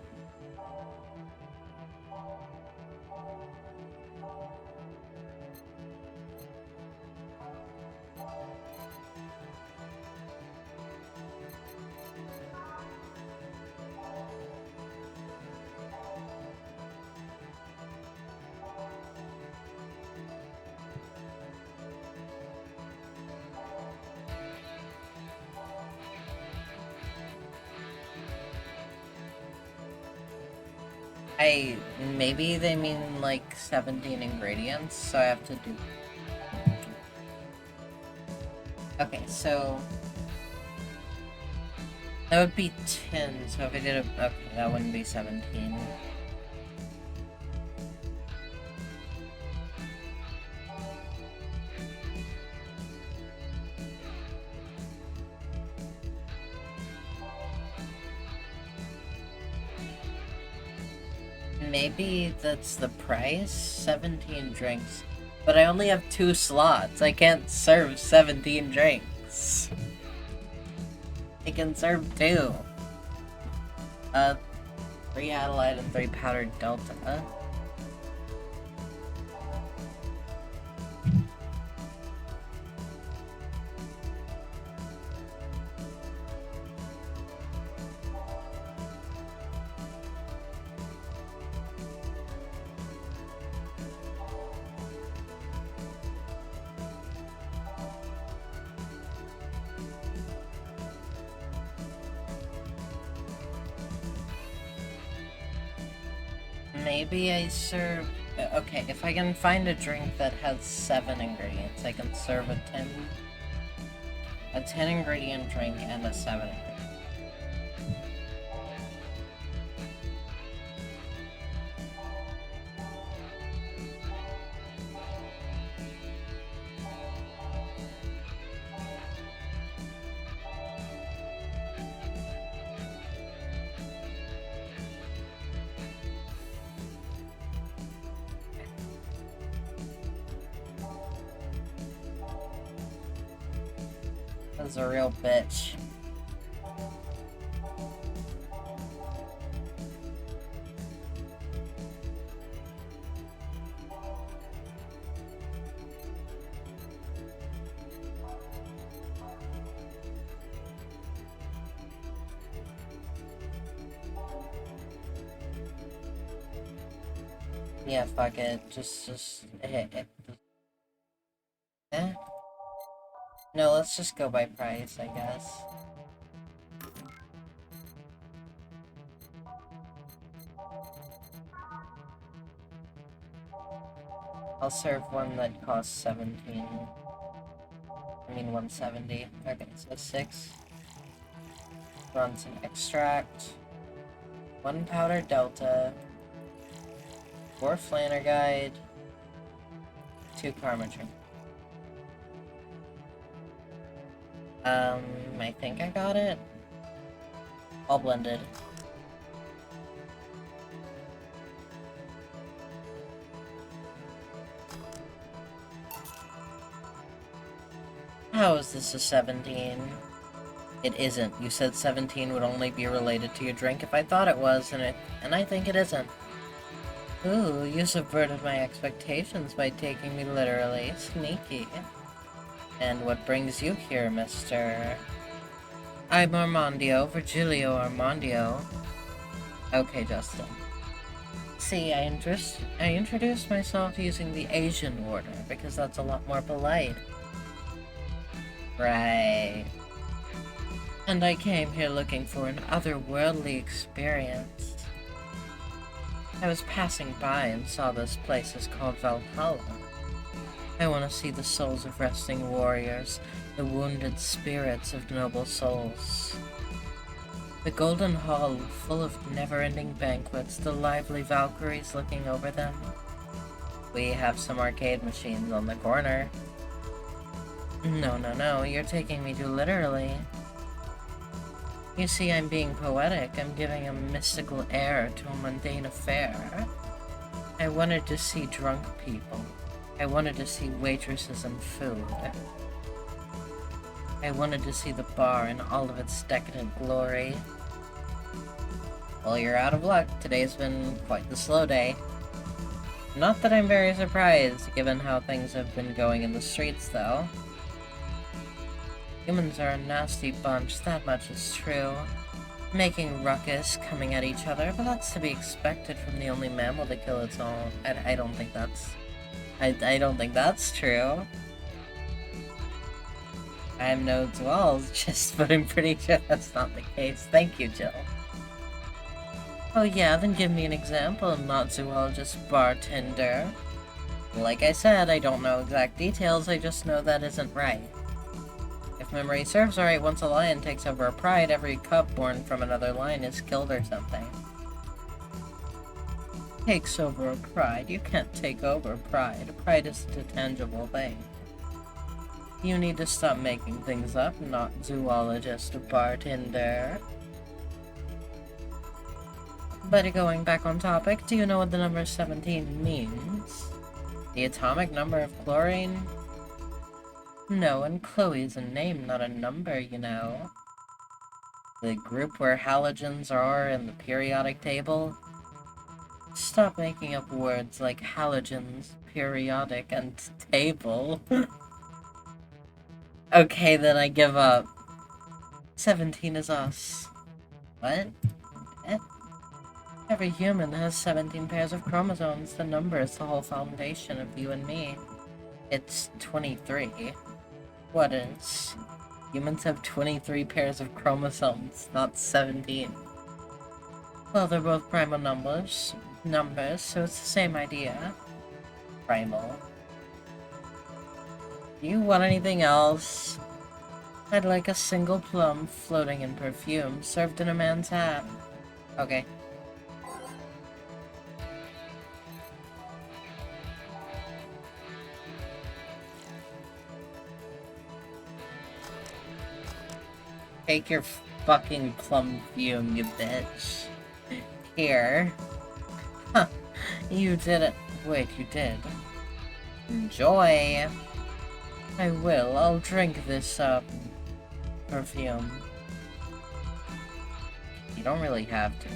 Maybe they mean like 17 ingredients, so I have to do... Okay, so... that would be 10, so if I did a... okay, that wouldn't be 17. Maybe that's the price? 17 drinks. But I only have 2 slots. I can't serve 17 drinks. I can serve 2. 3 Adelaide and 3 powdered Delta. Maybe I serve... okay, if I can find a drink that has 7 ingredients, I can serve a 10 ingredient drink and a 7 ingredient. That's a real bitch. Yeah, fuck it. Eh? No, let's just go by price, I guess. I'll serve one that costs 17. I mean 170. Okay, so 6. Run some extract. 1 powder delta. 4 flanner guide. 2 karma trim. I think I got it. All blended. How is this a 17? It isn't. You said 17 would only be related to your drink if I thought it was, and I think it isn't. Ooh, you subverted my expectations by taking me literally. Sneaky. And what brings you here, mister? I'm Armandio, Virgilio Armandio. Okay, Justin. See, I introduced myself using the Asian order, because that's a lot more polite. Right. And I came here looking for an otherworldly experience. I was passing by and saw this place is called Valhalla. I want to see the souls of resting warriors, the wounded spirits of noble souls. The golden hall full of never-ending banquets, the lively Valkyries looking over them. We have some arcade machines on the corner. No, you're taking me too literally. You see, I'm being poetic. I'm giving a mystical air to a mundane affair. I wanted to see drunk people. I wanted to see waitresses and food. I wanted to see the bar in all of its decadent glory. Well, you're out of luck. Today's been quite the slow day. Not that I'm very surprised, given how things have been going in the streets, though. Humans are a nasty bunch, that much is true. Making ruckus, coming at each other, but that's to be expected from the only mammal to kill its own. I don't think that's... I don't think that's true. I'm no zoologist, but I'm pretty sure that's not the case. Thank you, Jill. Oh yeah, then give me an example, not zoologist, bartender. Like I said, I don't know exact details, I just know that isn't right. If memory serves right, once a lion takes over a pride, every cub born from another lion is killed or something. Takes over a pride? You can't take over pride. Pride isn't a tangible thing. You need to stop making things up, not zoologist, bartender. But going back on topic, do you know what the number 17 means? The atomic number of chlorine? No, and Chloe's a name, not a number, you know. The group where halogens are in the periodic table? Stop making up words like halogens, periodic, and table. Okay, then I give up. 17 is us. What? Eh? Every human has 17 pairs of chromosomes. The number is the whole foundation of you and me. It's 23. What is? Humans have 23 pairs of chromosomes, not 17. Well, they're both primal numbers, so it's the same idea. Primal. Do you want anything else? I'd like a single plum floating in perfume, served in a man's hat. Okay. Take your fucking plum fume, you bitch. Here. Huh. You did it. Wait, you did. Enjoy. I will. I'll drink this, perfume. You don't really have to.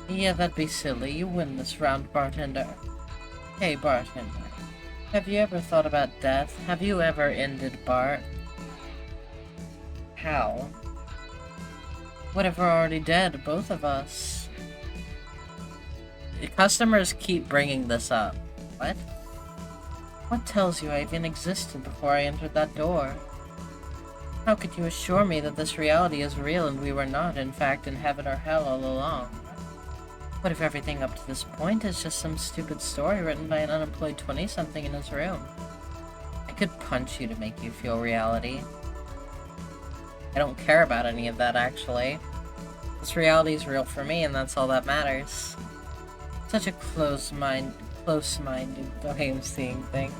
Yeah, that'd be silly. You win this round, bartender. Hey, bartender. Have you ever thought about death? Have you ever ended Bart? How? What if we're already dead, both of us? customers keep bringing this up. What? What tells you I even existed before I entered that door? How could you assure me that this reality is real and we were not, in fact, in heaven or hell all along? What if everything up to this point is just some stupid story written by an unemployed 20-something in his room? I could punch you to make you feel reality. I don't care about any of that, actually. This reality is real for me, and that's all that matters. Such a close-minded way of seeing things.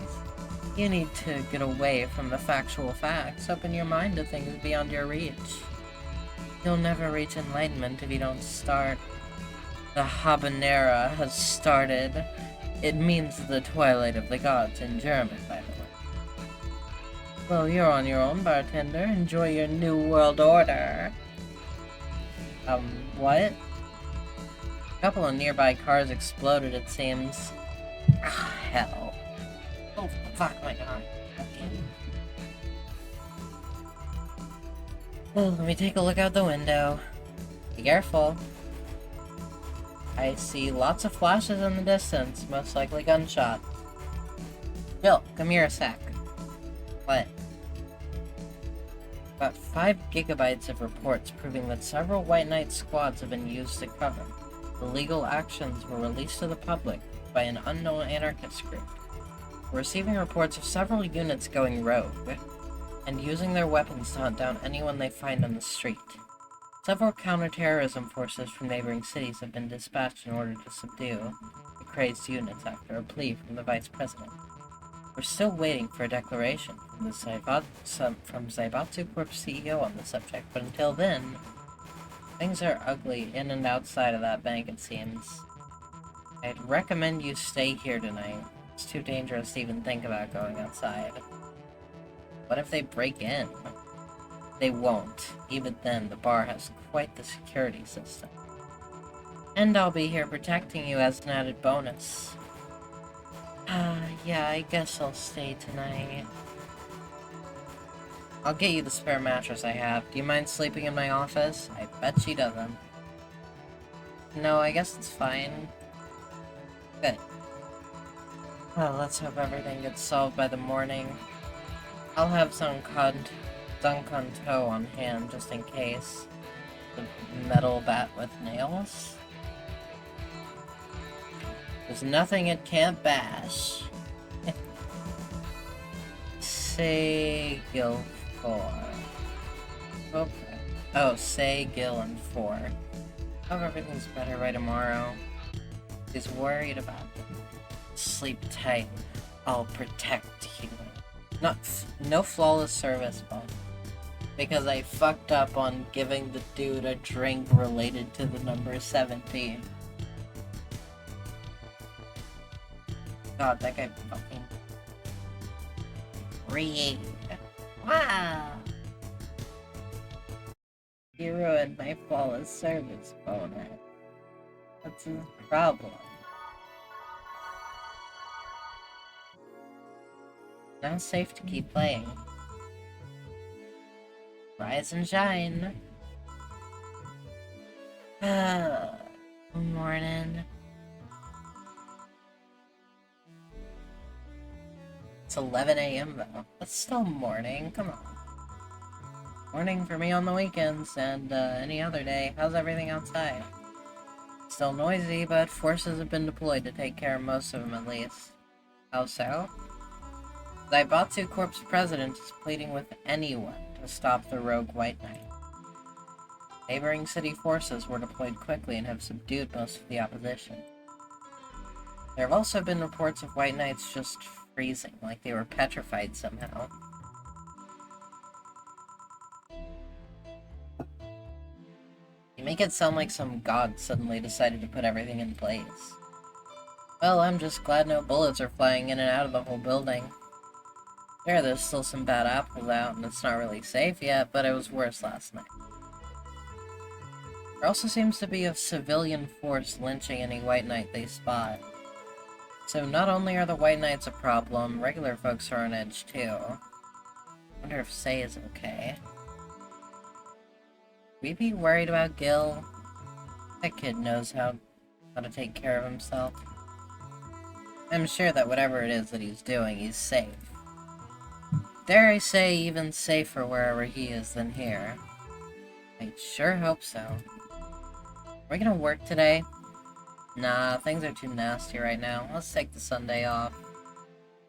You need to get away from the factual facts, open your mind to things beyond your reach. You'll never reach enlightenment if you don't start. The habanera has started. It means the twilight of the gods in German, by the way. Well, you're on your own, bartender. Enjoy your new world order. What? A couple of nearby cars exploded, it seems. Ah, hell. Oh, fuck my god. Okay. Oh, let me take a look out the window. Be careful. I see lots of flashes in the distance, most likely gunshot. Bill, come here a sec. What? About 5 gigabytes of reports proving that several White Knight squads have been used to cover. Illegal actions were released to the public by an unknown anarchist group. We're receiving reports of several units going rogue, and using their weapons to hunt down anyone they find on the street. Several counter-terrorism forces from neighboring cities have been dispatched in order to subdue the crazed units after a plea from the Vice President. We're still waiting for a declaration from the Zaibatsu Corp CEO on the subject, but until then, things are ugly in and outside of that bank, it seems. I'd recommend you stay here tonight. It's too dangerous to even think about going outside. What if they break in? They won't. Even then, the bar has quite the security system. And I'll be here protecting you as an added bonus. Yeah, I guess I'll stay tonight. I'll get you the spare mattress I have. Do you mind sleeping in my office? I bet she doesn't. No, I guess it's fine. Good. Well, let's hope everything gets solved by the morning. I'll have some Dunkanto on hand just in case. The metal bat with nails? There's nothing it can't bash. Say Gil 4. Okay. Oh, say Gil and 4. Hope everything's better by tomorrow. He's worried about them. Sleep tight. I'll protect you. No flawless service, Bob. Because I fucked up on giving the dude a drink related to the number 17. God, that guy fucking... Read. Wow! You ruined my flawless service bonus. What's his problem? Now it's safe to keep playing. Rise and shine. Good morning. It's 11 a.m. though. That's still morning. Come on. Morning for me on the weekends and any other day. How's everything outside? Still noisy, but forces have been deployed to take care of most of them at least. How so? Zaibatsu Corp's president is pleading with anyone to stop the rogue White Knight. Neighboring city forces were deployed quickly and have subdued most of the opposition. There have also been reports of White Knights just freezing, like they were petrified somehow. You make it sound like some god suddenly decided to put everything in place. Well, I'm just glad no bullets are flying in and out of the whole building. Sure, there's still some bad apples out, and it's not really safe yet, but it was worse last night. There also seems to be a civilian force lynching any White Knight they spot. So not only are the White Knights a problem, regular folks are on edge too. Wonder if Sei is okay. We be worried about Gil? That kid knows how how to take care of himself. I'm sure that whatever it is that he's doing, he's safe. Dare I say, even safer wherever he is than here. I sure hope so. Are we gonna work today? Nah, things are too nasty right now. Let's take the Sunday off.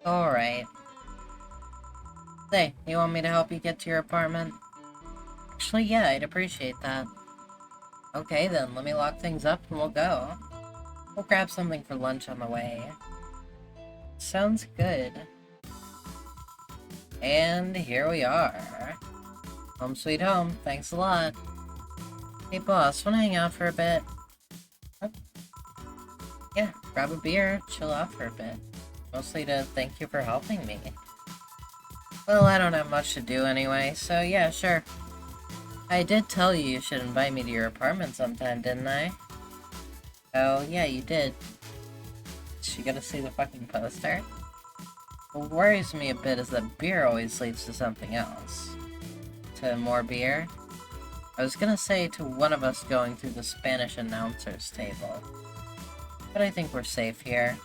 Alright. Say, you want me to help you get to your apartment? Actually, yeah, I'd appreciate that. Okay then, let me lock things up and we'll go. We'll grab something for lunch on the way. Sounds good. And here we are. Home sweet home, thanks a lot. Hey boss, wanna hang out for a bit? What? Yeah, grab a beer, chill out for a bit. Mostly to thank you for helping me. Well, I don't have much to do anyway, so yeah, sure. I did tell you you should invite me to your apartment sometime, didn't I? Oh, yeah, you did. Is she gonna see the fucking poster? What worries me a bit is that beer always leads to something else. To more beer? I was gonna say to one of us going through the Spanish announcer's table. But I think we're safe here.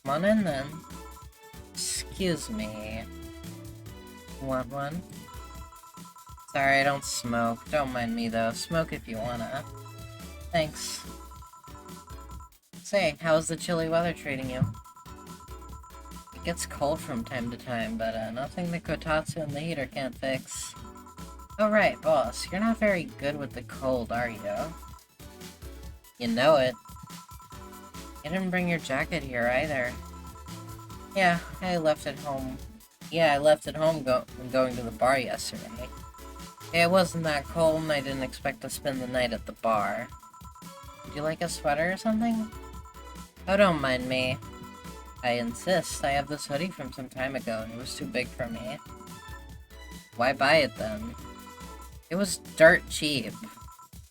Come on in then. Excuse me. Want one? Sorry, I don't smoke. Don't mind me though. Smoke if you wanna. Thanks. Say, how's the chilly weather treating you? It gets cold from time to time, but nothing the Kotatsu and the heater can't fix. Oh right, boss. You're not very good with the cold, are you? You know it. You didn't bring your jacket here either. Yeah, I left it home. Yeah, I left it home going to the bar yesterday. Yeah, it wasn't that cold and I didn't expect to spend the night at the bar. Would you like a sweater or something? Oh, don't mind me. I insist. I have this hoodie from some time ago and it was too big for me. Why buy it then? It was dirt cheap.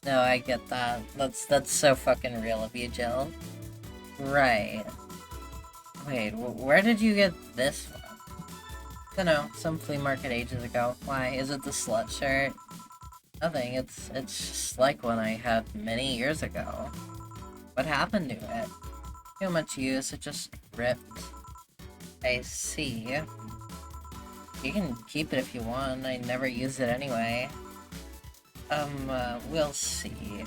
No, I get that. That's so fucking real of you, Jill. Right. Wait, where did you get this from? Dunno, some flea market ages ago. Why, is it the slut shirt? Nothing, it's just like one I had many years ago. What happened to it? Too much use, it just ripped. I see. You can keep it if you want, I never use it anyway. We'll see.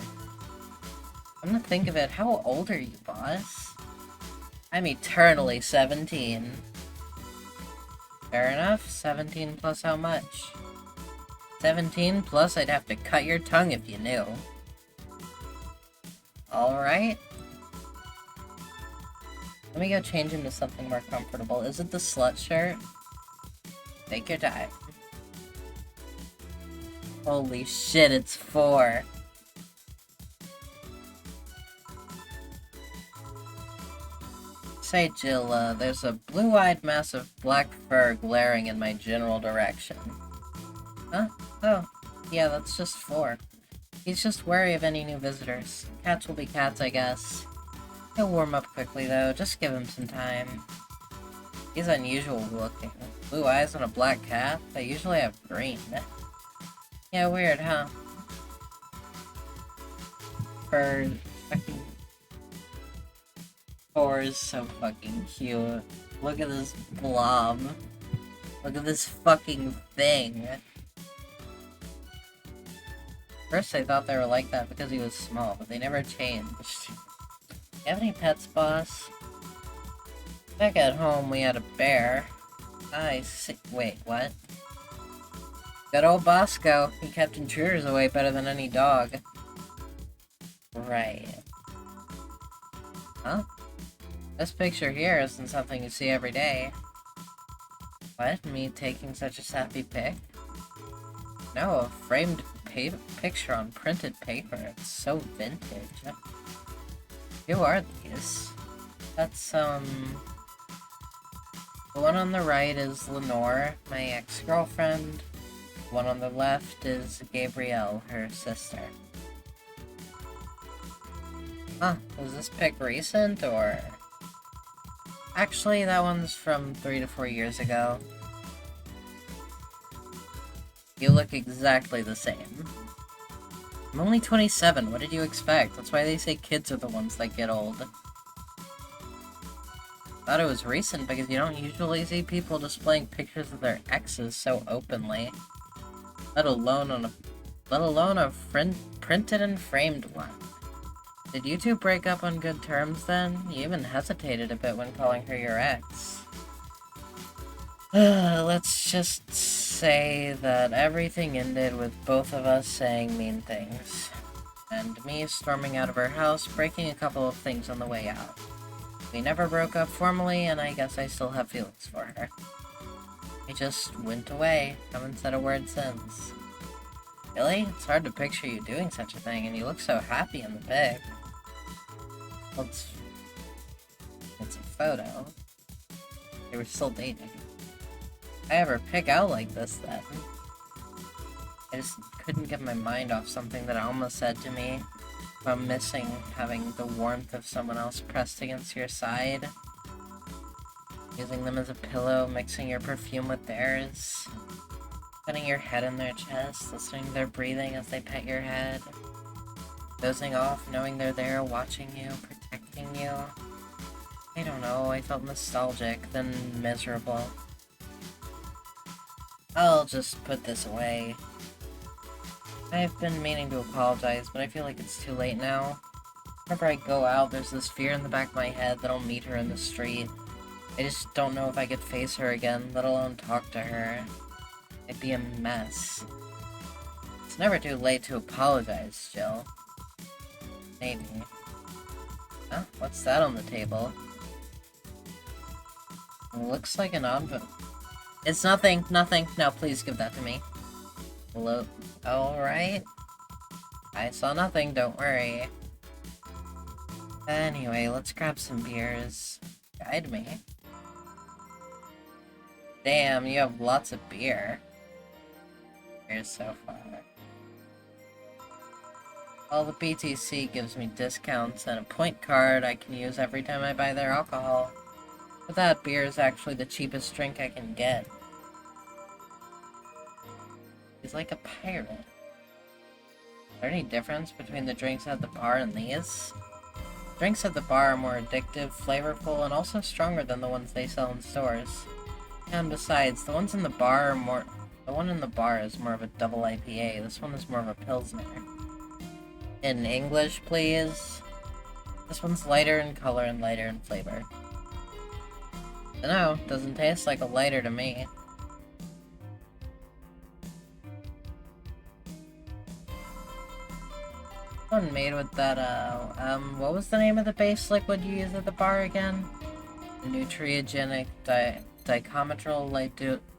I'm gonna think of it, how old are you, boss? I'm eternally 17. Fair enough, 17 plus how much? 17 plus I'd have to cut your tongue if you knew. Alright. Let me go change into something more comfortable. Is it the slut shirt? Take your time. Holy shit, it's 4. Say, Jill, there's a blue-eyed mass of black fur glaring in my general direction. Huh? Oh, yeah, that's just 4. He's just wary of any new visitors. Cats will be cats, I guess. He'll warm up quickly, though. Just give him some time. He's unusual looking. Blue eyes on a black cat? They usually have green. Yeah, weird, huh? Fur... fucking... 4 is so fucking cute. Look at this blob. Look at this fucking thing. First I thought they were like that because he was small, but they never changed. You have any pets, boss? Back at home we had a bear. I see- wait, what? Good old Bosco. He kept intruders away better than any dog. Right. Huh? This picture here isn't something you see every day. What? Me taking such a sappy pic? No, a framed picture on printed paper. It's so vintage. Who are these? That's, the one on the right is Lenore, my ex-girlfriend. The one on the left is Gabrielle, her sister. Huh, was this pic recent, or...? Actually, that one's from 3 to 4 years ago. You look exactly the same. I'm only 27, what did you expect? That's why they say kids are the ones that get old. Thought it was recent because you don't usually see people displaying pictures of their exes so openly. Let alone a printed and framed one. Did you two break up on good terms then? You even hesitated a bit when calling her your ex. Let's just say that everything ended with both of us saying mean things. And me storming out of her house, breaking a couple of things on the way out. We never broke up formally, and I guess I still have feelings for her. I just went away, haven't said a word since. Really? It's hard to picture you doing such a thing, and you look so happy in the pic. Well, it's a photo. They were still dating. I ever pick out like this then? I just couldn't get my mind off something that Alma said to me about missing having the warmth of someone else pressed against your side. Using them as a pillow, mixing your perfume with theirs. Putting your head in their chest, listening to their breathing as they pet your head. Dozing off, knowing they're there, watching you, protecting you. I don't know, I felt nostalgic, then miserable. I'll just put this away. I've been meaning to apologize, but I feel like it's too late now. Whenever I go out, there's this fear in the back of my head that I'll meet her in the street. I just don't know if I could face her again, let alone talk to her. It'd be a mess. It's never too late to apologize, Jill. Maybe. Huh? What's that on the table? It looks like an envelope. It's nothing, nothing. Now please give that to me. Hello? Alright. I saw nothing, don't worry. Anyway, let's grab some beers. Guide me. Damn, you have lots of beer. Here's so far. Well, the BTC gives me discounts and a point card I can use every time I buy their alcohol. But that beer is actually the cheapest drink I can get. He's like a pirate. Is there any difference between the drinks at the bar and these? Drinks at the bar are more addictive, flavorful, and also stronger than the ones they sell in stores. And besides, the ones in the bar are more... The one in the bar is more of a double IPA, this one is more of a Pilsner. In English, please. This one's lighter in color and lighter in flavor. Dunno, doesn't taste like a lighter to me. One made with that, what was the name of the base liquid you use at the bar again? Nutriogenic dichometryl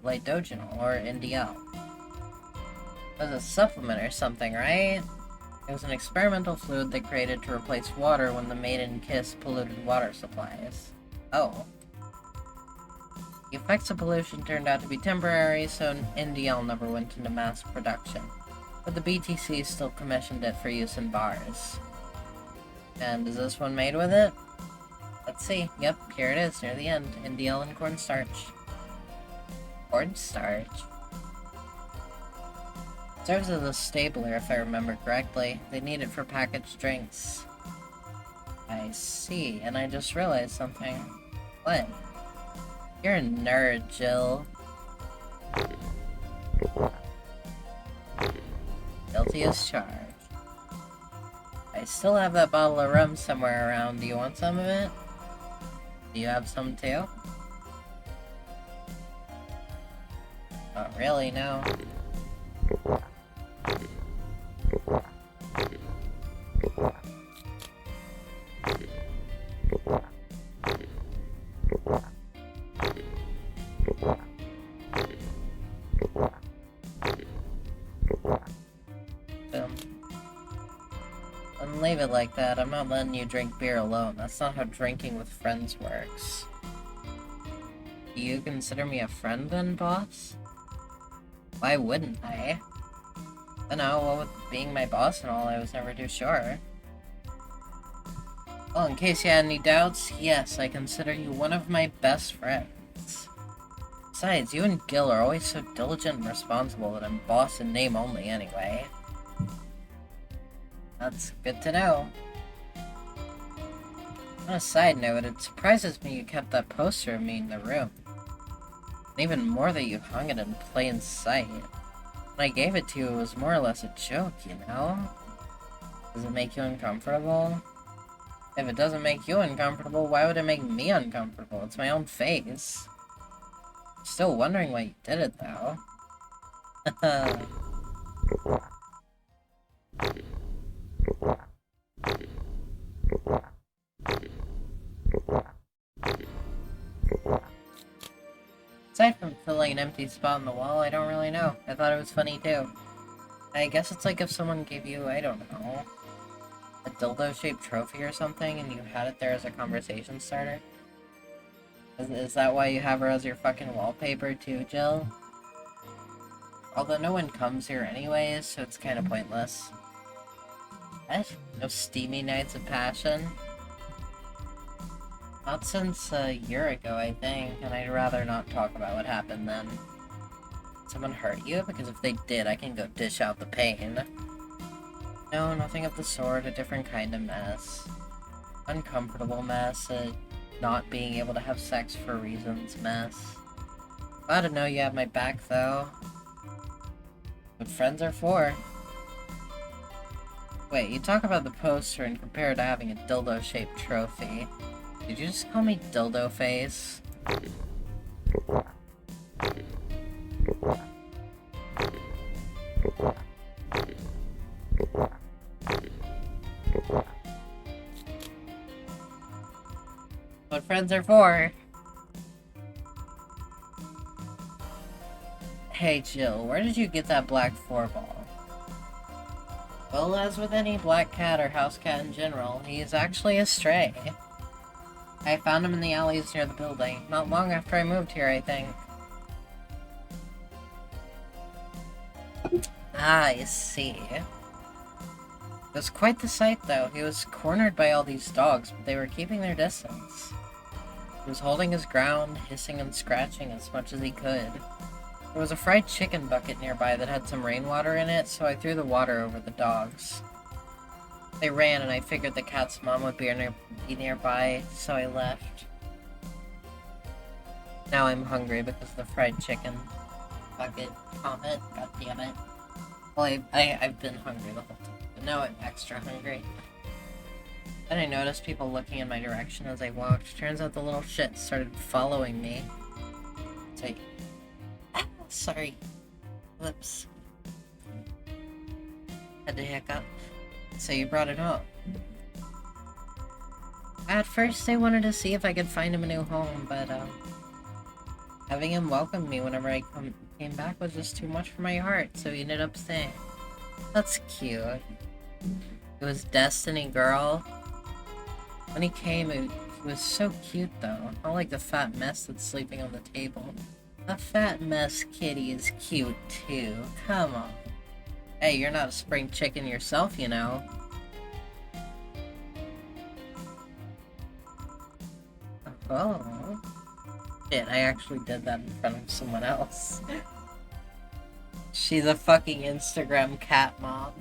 lidogenol, or NDL. It was a supplement or something, right? It was an experimental fluid they created to replace water when the maiden kiss polluted water supplies. Oh. The effects of pollution turned out to be temporary, so NDL never went into mass production. But the BTC still commissioned it for use in bars. And is this one made with it? Let's see. Yep, here it is, near the end. NDL and cornstarch. Cornstarch? Serves as a stapler, if I remember correctly. They need it for packaged drinks. I see, and I just realized something. What? You're a nerd, Jill. Guilty as charged. I still have that bottle of rum somewhere around. Do you want some of it? Do you have some too? Not really, no. And leave it like that. I'm not letting you drink beer alone. That's not how drinking with friends works. Do you consider me a friend then, boss? Why wouldn't I? I know, well, with being my boss and all, I was never too sure. Well, in case you had any doubts, yes, I consider you one of my best friends. Besides, you and Gil are always so diligent and responsible that I'm boss in name only anyway. That's good to know. On a side note, it surprises me you kept that poster of me in the room. And even more that you hung it in plain sight. When I gave it to you, it was more or less a joke, you know? Does it make you uncomfortable? If it doesn't make you uncomfortable, why would it make me uncomfortable? It's my own face. Still wondering why you did it, though. Aside from filling an empty spot on the wall, I don't really know. I thought it was funny, too. I guess it's like if someone gave you, I don't know, a dildo-shaped trophy or something, and you had it there as a conversation starter. Is that why you have her as your fucking wallpaper, too, Jill? Although no one comes here anyways, so it's kind of pointless. What? No steamy nights of passion? Not since a year ago, I think, and I'd rather not talk about what happened then. Did someone hurt you? Because if they did, I can go dish out the pain. No, nothing of the sort, a different kind of mess. Uncomfortable mess, a not being able to have sex for reasons mess. Glad to know you have my back, though. What friends are for. Wait, you talk about the poster and compare it to having a dildo-shaped trophy. Did you just call me dildo face? What friends are for. Hey Jill, where did you get that black 4-ball? Well, as with any black cat or house cat in general, he is actually a stray. I found him in the alleys near the building, not long after I moved here, I think. Ah, I see. It was quite the sight, though. He was cornered by all these dogs, but they were keeping their distance. He was holding his ground, hissing and scratching as much as he could. There was a fried chicken bucket nearby that had some rainwater in it, so I threw the water over the dogs. They ran, and I figured the cat's mom would be nearby, so I left. Now I'm hungry because of the fried chicken bucket comment. God damn it. Well, I've been hungry the whole time, but now I'm extra hungry. Then I noticed people looking in my direction as I walked. Turns out the little shit started following me. So sorry. Whoops. Had to hiccup. So you brought it up. At first I wanted to see if I could find him a new home, but having him welcome me whenever I came back was just too much for my heart, so he ended up staying. That's cute. It was Destiny, girl. When he came, he was so cute though. Not like the fat mess that's sleeping on the table. The fat mess kitty is cute too. Come on. Hey, you're not a spring chicken yourself, you know. Oh. Shit, I actually did that in front of someone else. She's a fucking Instagram cat mom.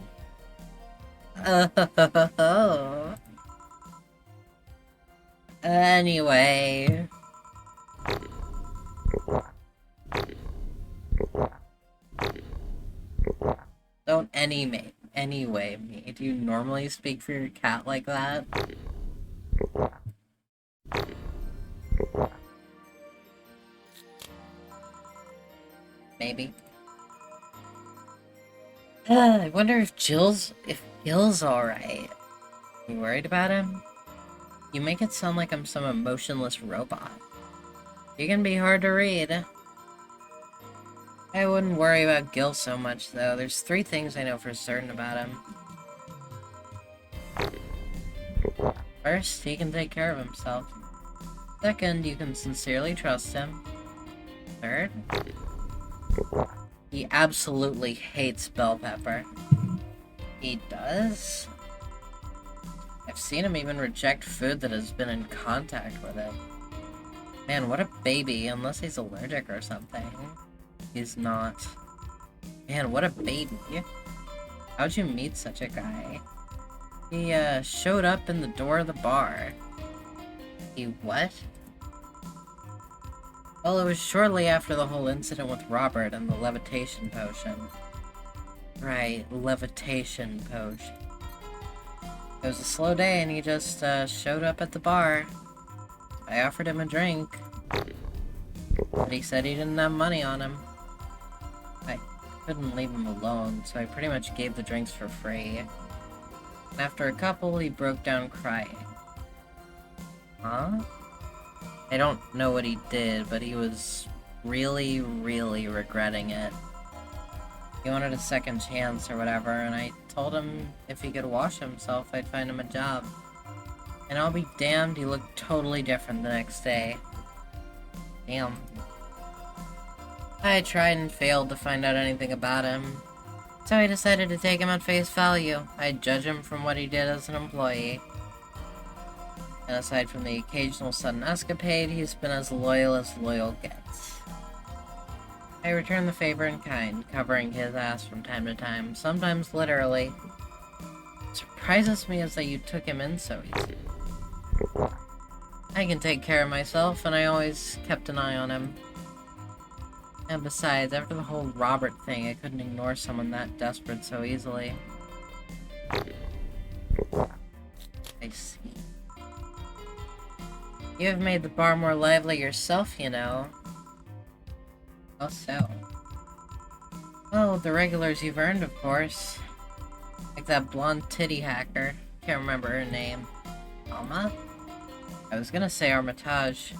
Oh. Anyway. Don't anyway me. Do you normally speak for your cat like that? Maybe. I wonder if Gil's alright. You worried about him? You make it sound like I'm some emotionless robot. You can be hard to read. I wouldn't worry about Gil so much, though. There's 3 things I know for certain about him. First, he can take care of himself. Second, you can sincerely trust him. Third, he absolutely hates bell pepper. He does? I've seen him even reject food that has been in contact with it. Man, what a baby, unless he's allergic or something. He's not. Man, what a baby. How'd you meet such a guy? He, showed up in the door of the bar. He what? Well, it was shortly after the whole incident with Robert and the levitation potion. Right, levitation potion. It was a slow day and he just, showed up at the bar. I offered him a drink. But he said he didn't have money on him. I couldn't leave him alone, so I pretty much gave the drinks for free. And after a couple, he broke down crying. Huh? I don't know what he did, but he was really, really regretting it. He wanted a second chance or whatever, and I told him if he could wash himself, I'd find him a job. And I'll be damned, he looked totally different the next day. Damn. I tried and failed to find out anything about him, so I decided to take him at face value. I'd judge him from what he did as an employee. And aside from the occasional sudden escapade, he's been as loyal gets. I returned the favor in kind, covering his ass from time to time, sometimes literally. What surprises me is that you took him in so easy. I can take care of myself, and I always kept an eye on him. And besides, after the whole Robert thing, I couldn't ignore someone that desperate so easily. I see. You have made the bar more lively yourself, you know. How so? Well, the regulars you've earned, of course. Like that blonde titty hacker. Can't remember her name. Alma? I was gonna say Armitage.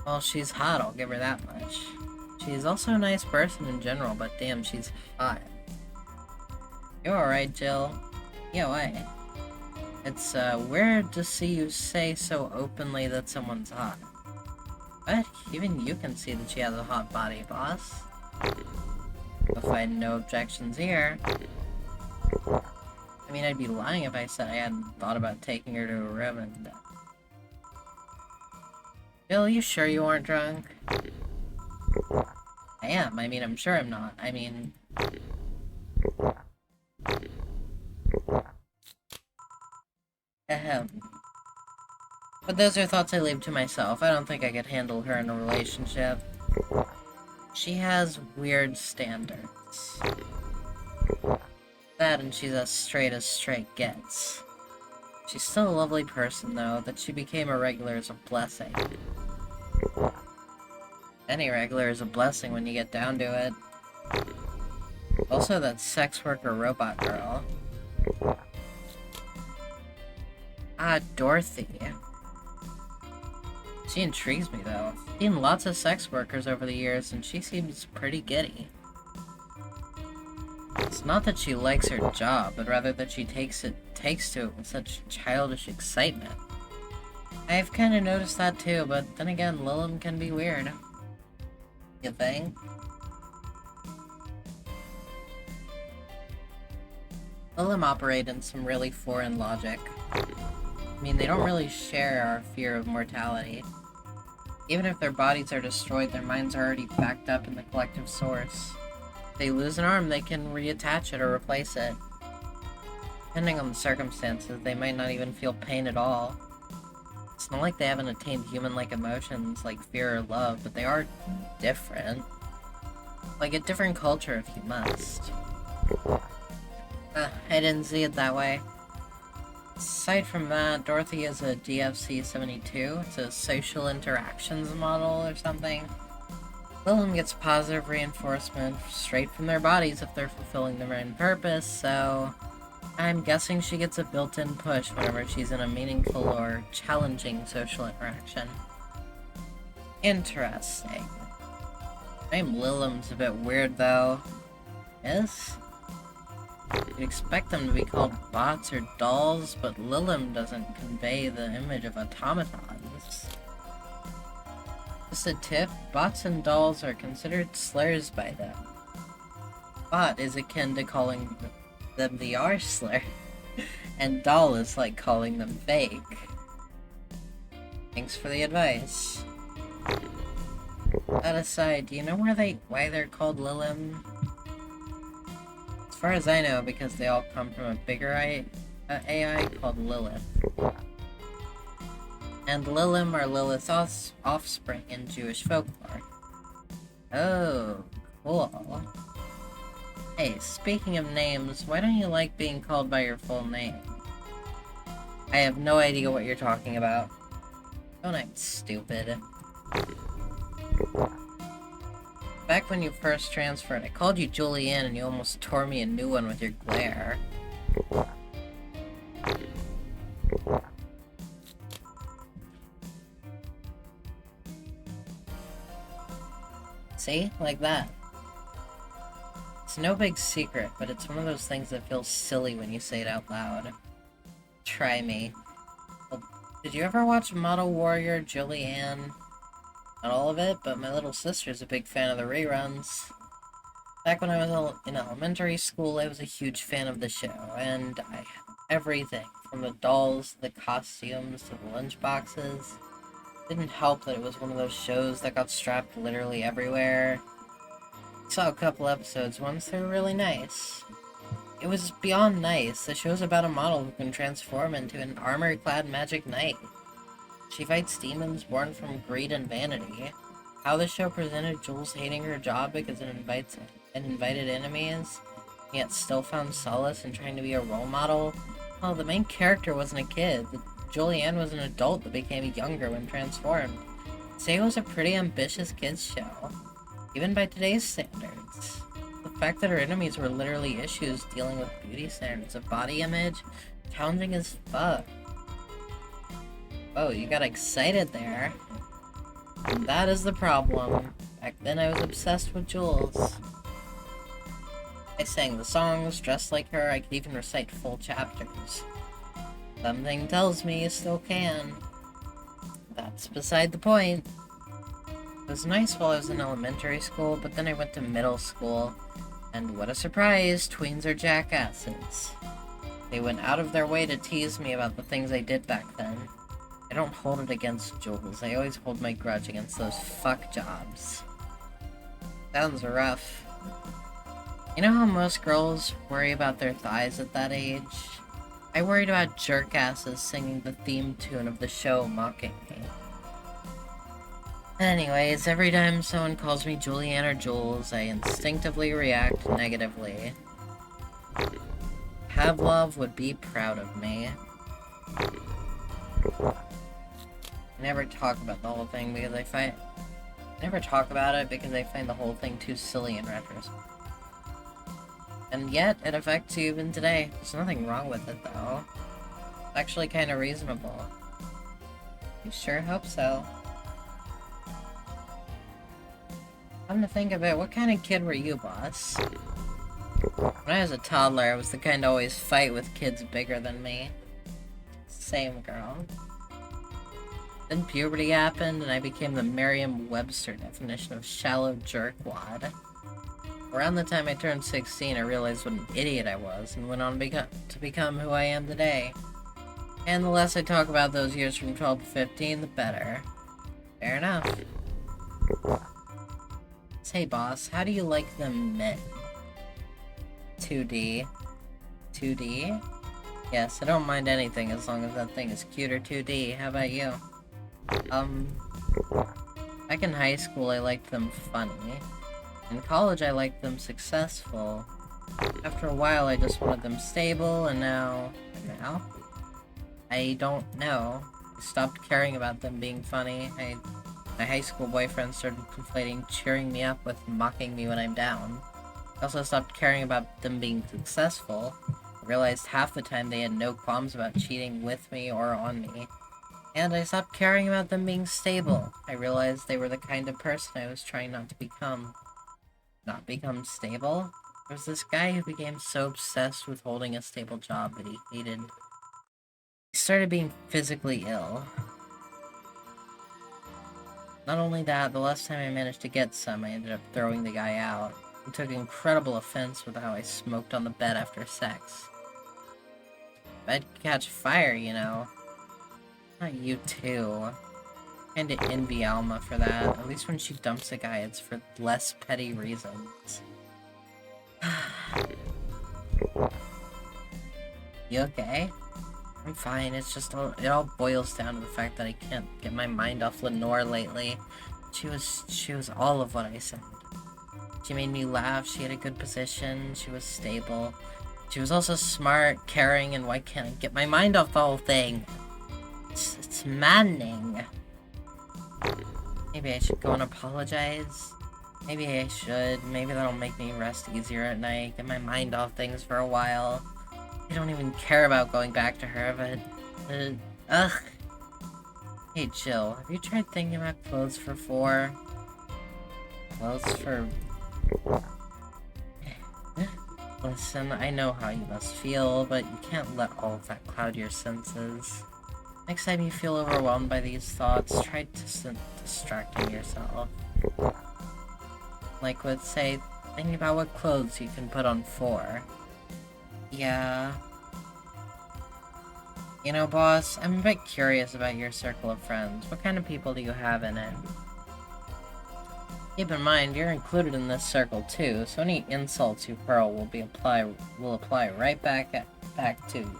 Well, she's hot, I'll give her that much. She's also a nice person in general, but damn, she's hot. You're alright, Jill. Yeah, why? It's, weird to see you say so openly that someone's hot. What? Even you can see that she has a hot body, boss. You'll find no objections here. I mean, I'd be lying if I said I hadn't thought about taking her to a room and... Jill, you sure you aren't drunk? I am. I mean, I'm sure I'm not. I mean... Ahem. But those are thoughts I leave to myself. I don't think I could handle her in a relationship. She has weird standards. That and she's as straight gets. She's still a lovely person, though. That she became a regular is a blessing. Any regular is a blessing when you get down to it. Also, that sex worker robot girl. Ah, Dorothy. She intrigues me, though. I've seen lots of sex workers over the years, and she seems pretty giddy. It's not that she likes her job, but rather that she takes to it with such childish excitement. I've kinda noticed that too, but then again, Lilum can be weird. You think? Lilum operate in some really foreign logic. I mean, they don't really share our fear of mortality. Even if their bodies are destroyed, their minds are already backed up in the collective source. If they lose an arm, they can reattach it or replace it. Depending on the circumstances, they might not even feel pain at all. It's not like they haven't attained human-like emotions like fear or love, but they are different. Like a different culture if you must. I didn't see it that way. Aside from that, Dorothy is a DFC-72. It's a social interactions model or something. Lilum gets positive reinforcement straight from their bodies if they're fulfilling their own purpose, so... I'm guessing she gets a built-in push whenever she's in a meaningful or challenging social interaction. Interesting. The name Lilum's a bit weird, though. Yes? You'd expect them to be called bots or dolls, but Lilum doesn't convey the image of automatons. Just a tip, bots and dolls are considered slurs by them. Bot is akin to calling them the R slur, and doll is like calling them fake. Thanks for the advice. That aside, do you know why they're called Lilum? As far as I know, because they all come from a bigger height. an AI called Lilith. And Lilim are Lilith's offspring in Jewish folklore. Oh, cool. Hey, speaking of names, why don't you like being called by your full name? I have no idea what you're talking about. Don't act stupid. Back when you first transferred, I called you Julianne and you almost tore me a new one with your glare. See? Like that. It's no big secret, but it's one of those things that feels silly when you say it out loud. Try me. Well, did you ever watch Model Warrior Julianne? Not all of it, but my little sister's a big fan of the reruns. Back when I was in elementary school, I was a huge fan of the show, and I had everything, from the dolls, to the costumes, to the lunchboxes. It didn't help that it was one of those shows that got strapped literally everywhere. I saw a couple episodes once, they were really nice. It was beyond nice. The show's about a model who can transform into an armor-clad magic knight. She fights demons born from greed and vanity. How the show presented Jules hating her job because it invited enemies, yet still found solace in trying to be a role model. Well, the main character wasn't a kid. Julianne was an adult that became younger when transformed. Say it was a pretty ambitious kids show, even by today's standards. The fact that her enemies were literally issues dealing with beauty standards of body image, challenging as fuck. Oh, you got excited there. And that is the problem. Back then I was obsessed with Jules. I sang the songs, dressed like her, I could even recite full chapters. Something tells me you still can. That's beside the point. It was nice while I was in elementary school, but then I went to middle school, and what a surprise, tweens are jackasses. They went out of their way to tease me about the things I did back then. I don't hold it against Jules, I always hold my grudge against those fuck jobs. Sounds rough. You know how most girls worry about their thighs at that age? I worried about jerkasses singing the theme tune of the show mocking me. Anyways, every time someone calls me Julianne or Jules, I instinctively react negatively. Pavlov would be proud of me. I never talk about the whole thing because I find the whole thing too silly in retrospect. And yet, it affects you even today. There's nothing wrong with it, though. It's actually kind of reasonable. You sure hope so. Come to think of it, what kind of kid were you, boss? When I was a toddler, I was the kind to always fight with kids bigger than me. Same girl. Then puberty happened, and I became the Merriam-Webster definition of shallow jerkwad. Around the time I turned 16, I realized what an idiot I was, and went on to become who I am today. And the less I talk about those years from 12 to 15, the better. Fair enough. Hey boss, how do you like them men? 2D. 2D? Yes, I don't mind anything as long as that thing is cute or 2D. How about you? Back in high school, I liked them funny. In college, I liked them successful. After a while, I just wanted them stable, and now... I don't know. I stopped caring about them being funny. My high school boyfriend started conflating cheering me up with mocking me when I'm down. I also stopped caring about them being successful. I realized half the time they had no qualms about cheating with me or on me. And I stopped caring about them being stable. I realized they were the kind of person I was trying not to become. Not become stable? There was this guy who became so obsessed with holding a stable job that he hated. He started being physically ill. Not only that, the last time I managed to get some, I ended up throwing the guy out. He took incredible offense with how I smoked on the bed after sex. Bed could catch fire, you know. Not you too. Kinda envy Alma for that. At least when she dumps a guy, it's for less petty reasons. You okay? I'm fine, it's just it all boils down to the fact that I can't get my mind off Lenore lately. She was all of what I said. She made me laugh, she had a good position, she was stable. She was also smart, caring, and why can't I get my mind off the whole thing? It's maddening. Maybe I should go and apologize. Maybe I should. Maybe that'll make me rest easier at night, get my mind off things for a while. I don't even care about going back to her, but... ugh. Hey, Jill, have you tried thinking about clothes for 4? Clothes for... Listen, I know how you must feel, but you can't let all of that cloud your senses. Next time you feel overwhelmed by these thoughts, try distracting yourself. Like with, say, thinking about what clothes you can put on 4. Yeah. You know, boss, I'm a bit curious about your circle of friends. What kind of people do you have in it? Keep in mind, you're included in this circle too, so any insults you hurl will apply right back to you.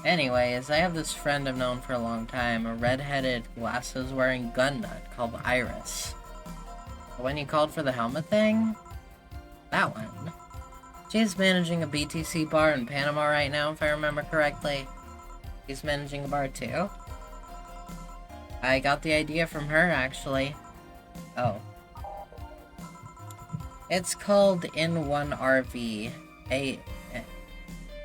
Anyways, I have this friend I've known for a long time, a red-headed, glasses-wearing gun nut called Iris. The one you called for the helmet thing? That one. She's managing a BTC bar in Panama right now, if I remember correctly. She's managing a bar too? I got the idea from her, actually. Oh. It's called N1RV,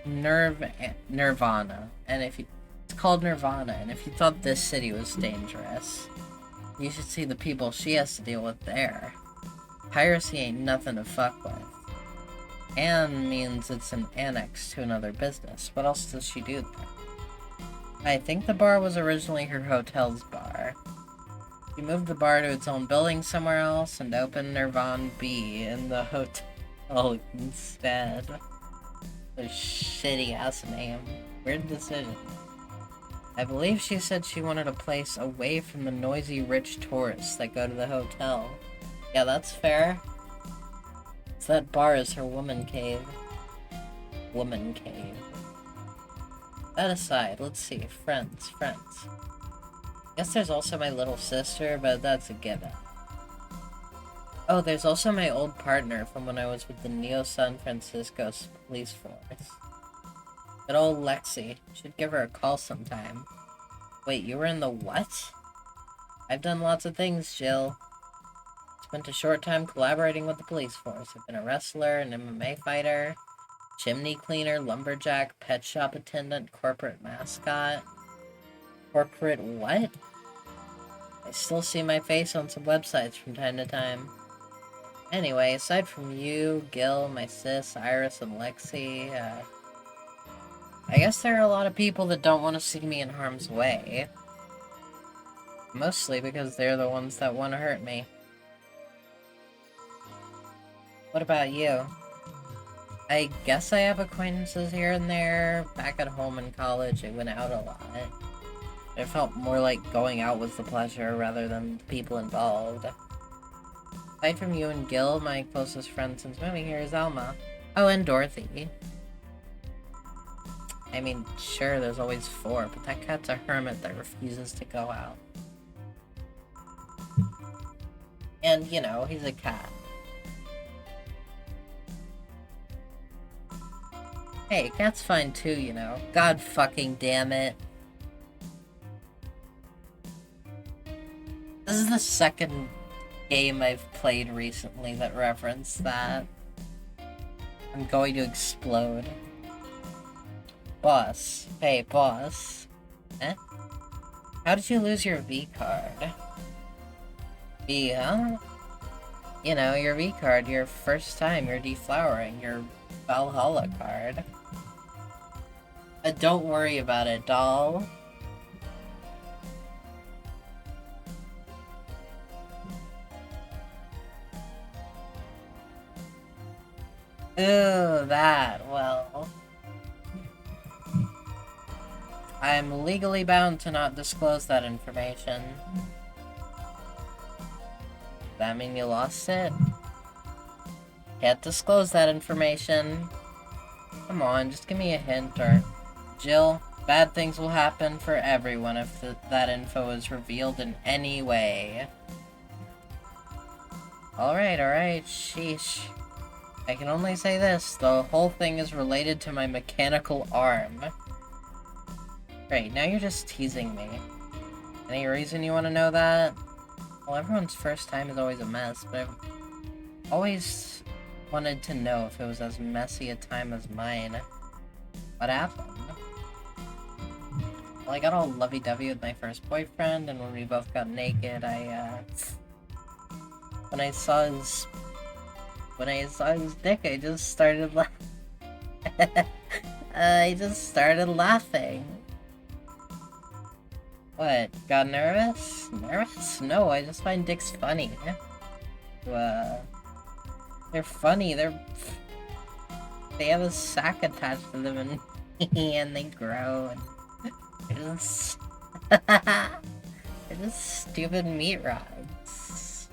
Nirvana, and it's called Nirvana, and if you thought this city was dangerous, you should see the people she has to deal with there. Piracy ain't nothing to fuck with. And means it's an annex to another business. What else does she do there? I think the bar was originally her hotel's bar. She moved the bar to its own building somewhere else and opened Nirvana B in the hotel instead. A shitty-ass name. Weird decision. I believe she said she wanted a place away from the noisy rich tourists that go to the hotel. Yeah, that's fair. So that bar is her woman cave. Woman cave. That aside, let's see. Friends. Guess there's also my little sister, but that's a given. Oh, there's also my old partner from when I was with the Neo San Francisco police force. Good old Lexi. Should give her a call sometime. Wait, you were in the what? I've done lots of things, Jill. Spent a short time collaborating with the police force. I've been a wrestler, an MMA fighter, chimney cleaner, lumberjack, pet shop attendant, corporate mascot. Corporate what? I still see my face on some websites from time to time. Anyway, aside from you, Gil, my sis, Iris, and Lexi, I guess there are a lot of people that don't want to see me in harm's way. Mostly because they're the ones that want to hurt me. What about you? I guess I have acquaintances here and there. Back at home in college, I went out a lot. It felt more like going out was the pleasure rather than the people involved. Aside from you and Gil, my closest friend since moving here is Alma. Oh, and Dorothy. I mean, sure, there's always 4, but that cat's a hermit that refuses to go out. And, you know, he's a cat. Hey, cat's fine too, you know. God fucking damn it. This is the second game I've played recently that referenced that. I'm going to explode. Boss. Hey, boss. Eh? How did you lose your V card? V, huh? You know, your V card, your first time you're deflowering, your Valhalla card. Don't worry about it, doll. Ooh, that, well... I'm legally bound to not disclose that information. Does that mean you lost it? Can't disclose that information. Come on, just give me a hint or... Jill, bad things will happen for everyone if that info is revealed in any way. Alright, sheesh. I can only say this, the whole thing is related to my mechanical arm. Great, now you're just teasing me. Any reason you want to know that? Well, everyone's first time is always a mess, but I've always wanted to know if it was as messy a time as mine. What happened? Well, I got all lovey-dovey with my first boyfriend, and when we both got naked, when I saw his dick, I just started I just started laughing. What? Got nervous? Nervous? No, I just find dicks funny. They're funny. They have a sack attached to them, and and they grow, and they're just stupid meat rods.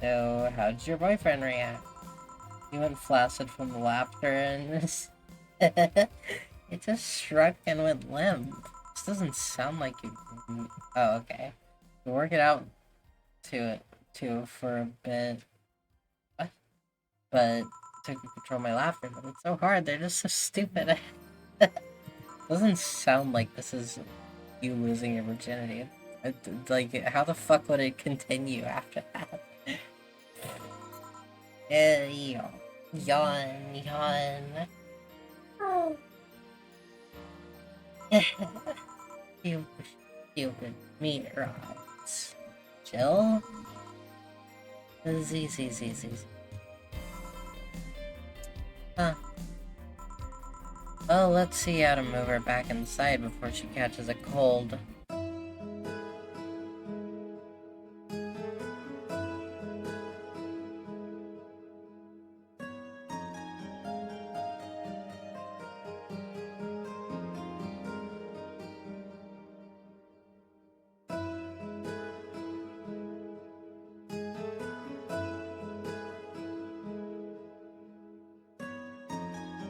So, how did your boyfriend react? He went flaccid from the laughter, and it just shrunk and went limp. This doesn't sound like you. Oh, okay. We'll work it out for a bit. What? But to control my laughter, but it's so hard. They're just so stupid. Doesn't sound like this is you losing your virginity. Like, how the fuck would it continue after that? Yawn. Oh. Stupid meat rods. Jill? Z. Huh. Well, let's see how to move her back inside before she catches a cold.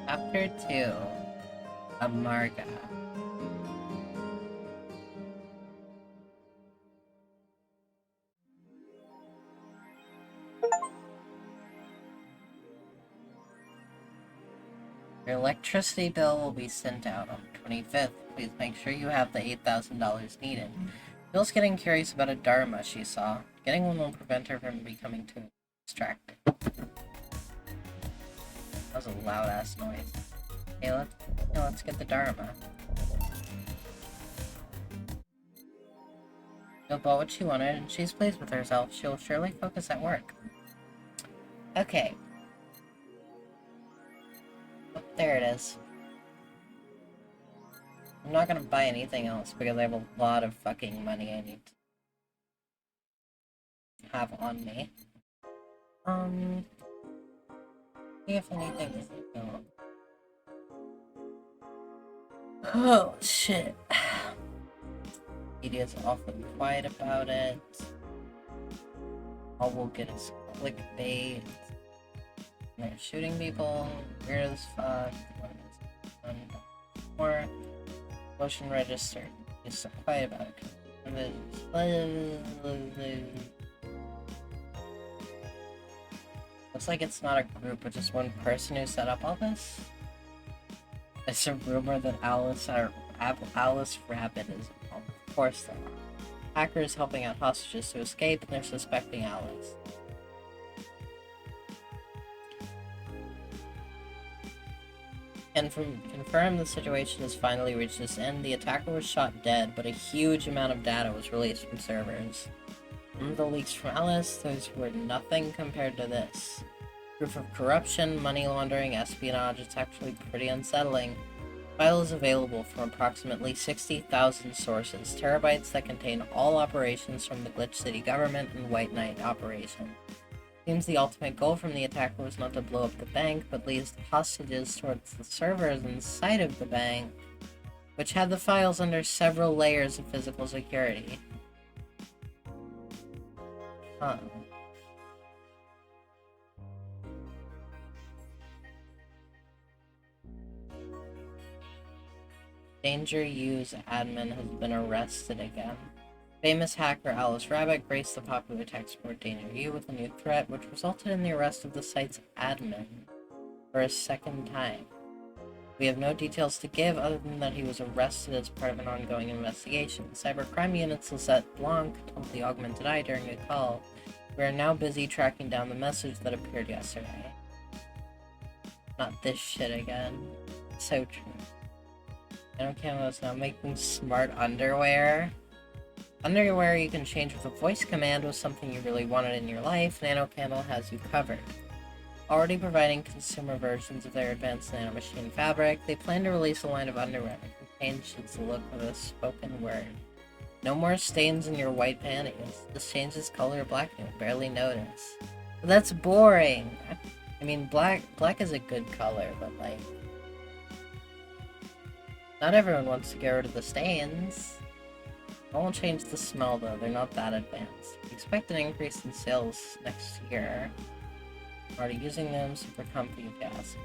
Chapter 2. Amarga. Your electricity bill will be sent out on the 25th. Please make sure you have the $8,000 needed. Bill's getting curious about a Dharma she saw. Getting one will prevent her from becoming too distracted. That was a loud-ass noise. Hey, let's get the Dharma. Jill bought what she wanted, and she's pleased with herself. She'll surely focus at work. Okay. Oh, there it is. I'm not gonna buy anything else because I have a lot of fucking money I need to have on me. See if anything is going. Oh, shit. Media's awfully quiet about it. All we'll get is clickbait. They're shooting people. Weird as fuck. More motion registered. Just so quiet about it. Looks like it's not a group, but just one person who set up all this. There's a rumor that Alice Rabbit is involved. Of course there are. Hackers helping out hostages to escape, and they're suspecting Alice. And confirm the situation has finally reached its end. The attacker was shot dead, but a huge amount of data was released from servers. Remember the leaks from Alice? Those were nothing compared to this. Proof of corruption, money laundering, espionage, it's actually pretty unsettling. File is available from approximately 60,000 sources, terabytes that contain all operations from the Glitch City government and White Knight operation. Seems the ultimate goal from the attacker was not to blow up the bank, but leads the hostages towards the servers inside of the bank, which had the files under several layers of physical security. Huh. Danger U's admin has been arrested again. Famous hacker Alice Rabbit graced the popular tech support Danger U with a new threat, which resulted in the arrest of the site's admin for a second time. We have no details to give other than that he was arrested as part of an ongoing investigation. Cybercrime Unit's Lisette Blanc told the Augmented Eye during a call, "We are now busy tracking down the message that appeared yesterday." Not this shit again. So true. Nano Camo is now making smart underwear. Underwear you can change with a voice command was something you really wanted in your life. Nano Camo has you covered. Already providing consumer versions of their advanced nanomachine fabric, they plan to release a line of underwear that changes the look with a spoken word. No more stains in your white panties. This changes color black and you'll barely notice. But that's boring! I mean, black is a good color, but like... not everyone wants to get rid of the stains. It won't change the smell though, they're not that advanced. Expect an increase in sales next year. Already using them, super comfy gas.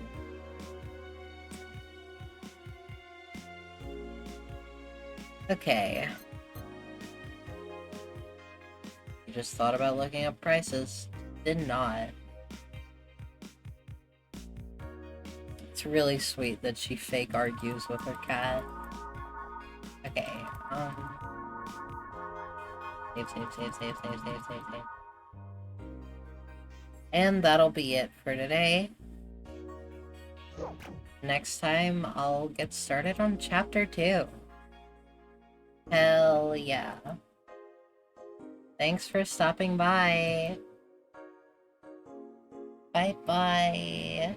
Okay. You just thought about looking up prices. Did not. It's really sweet that she fake argues with her cat. Okay, save. And that'll be it for today. Next time, I'll get started on Chapter 2. Hell yeah. Thanks for stopping by. Bye-bye.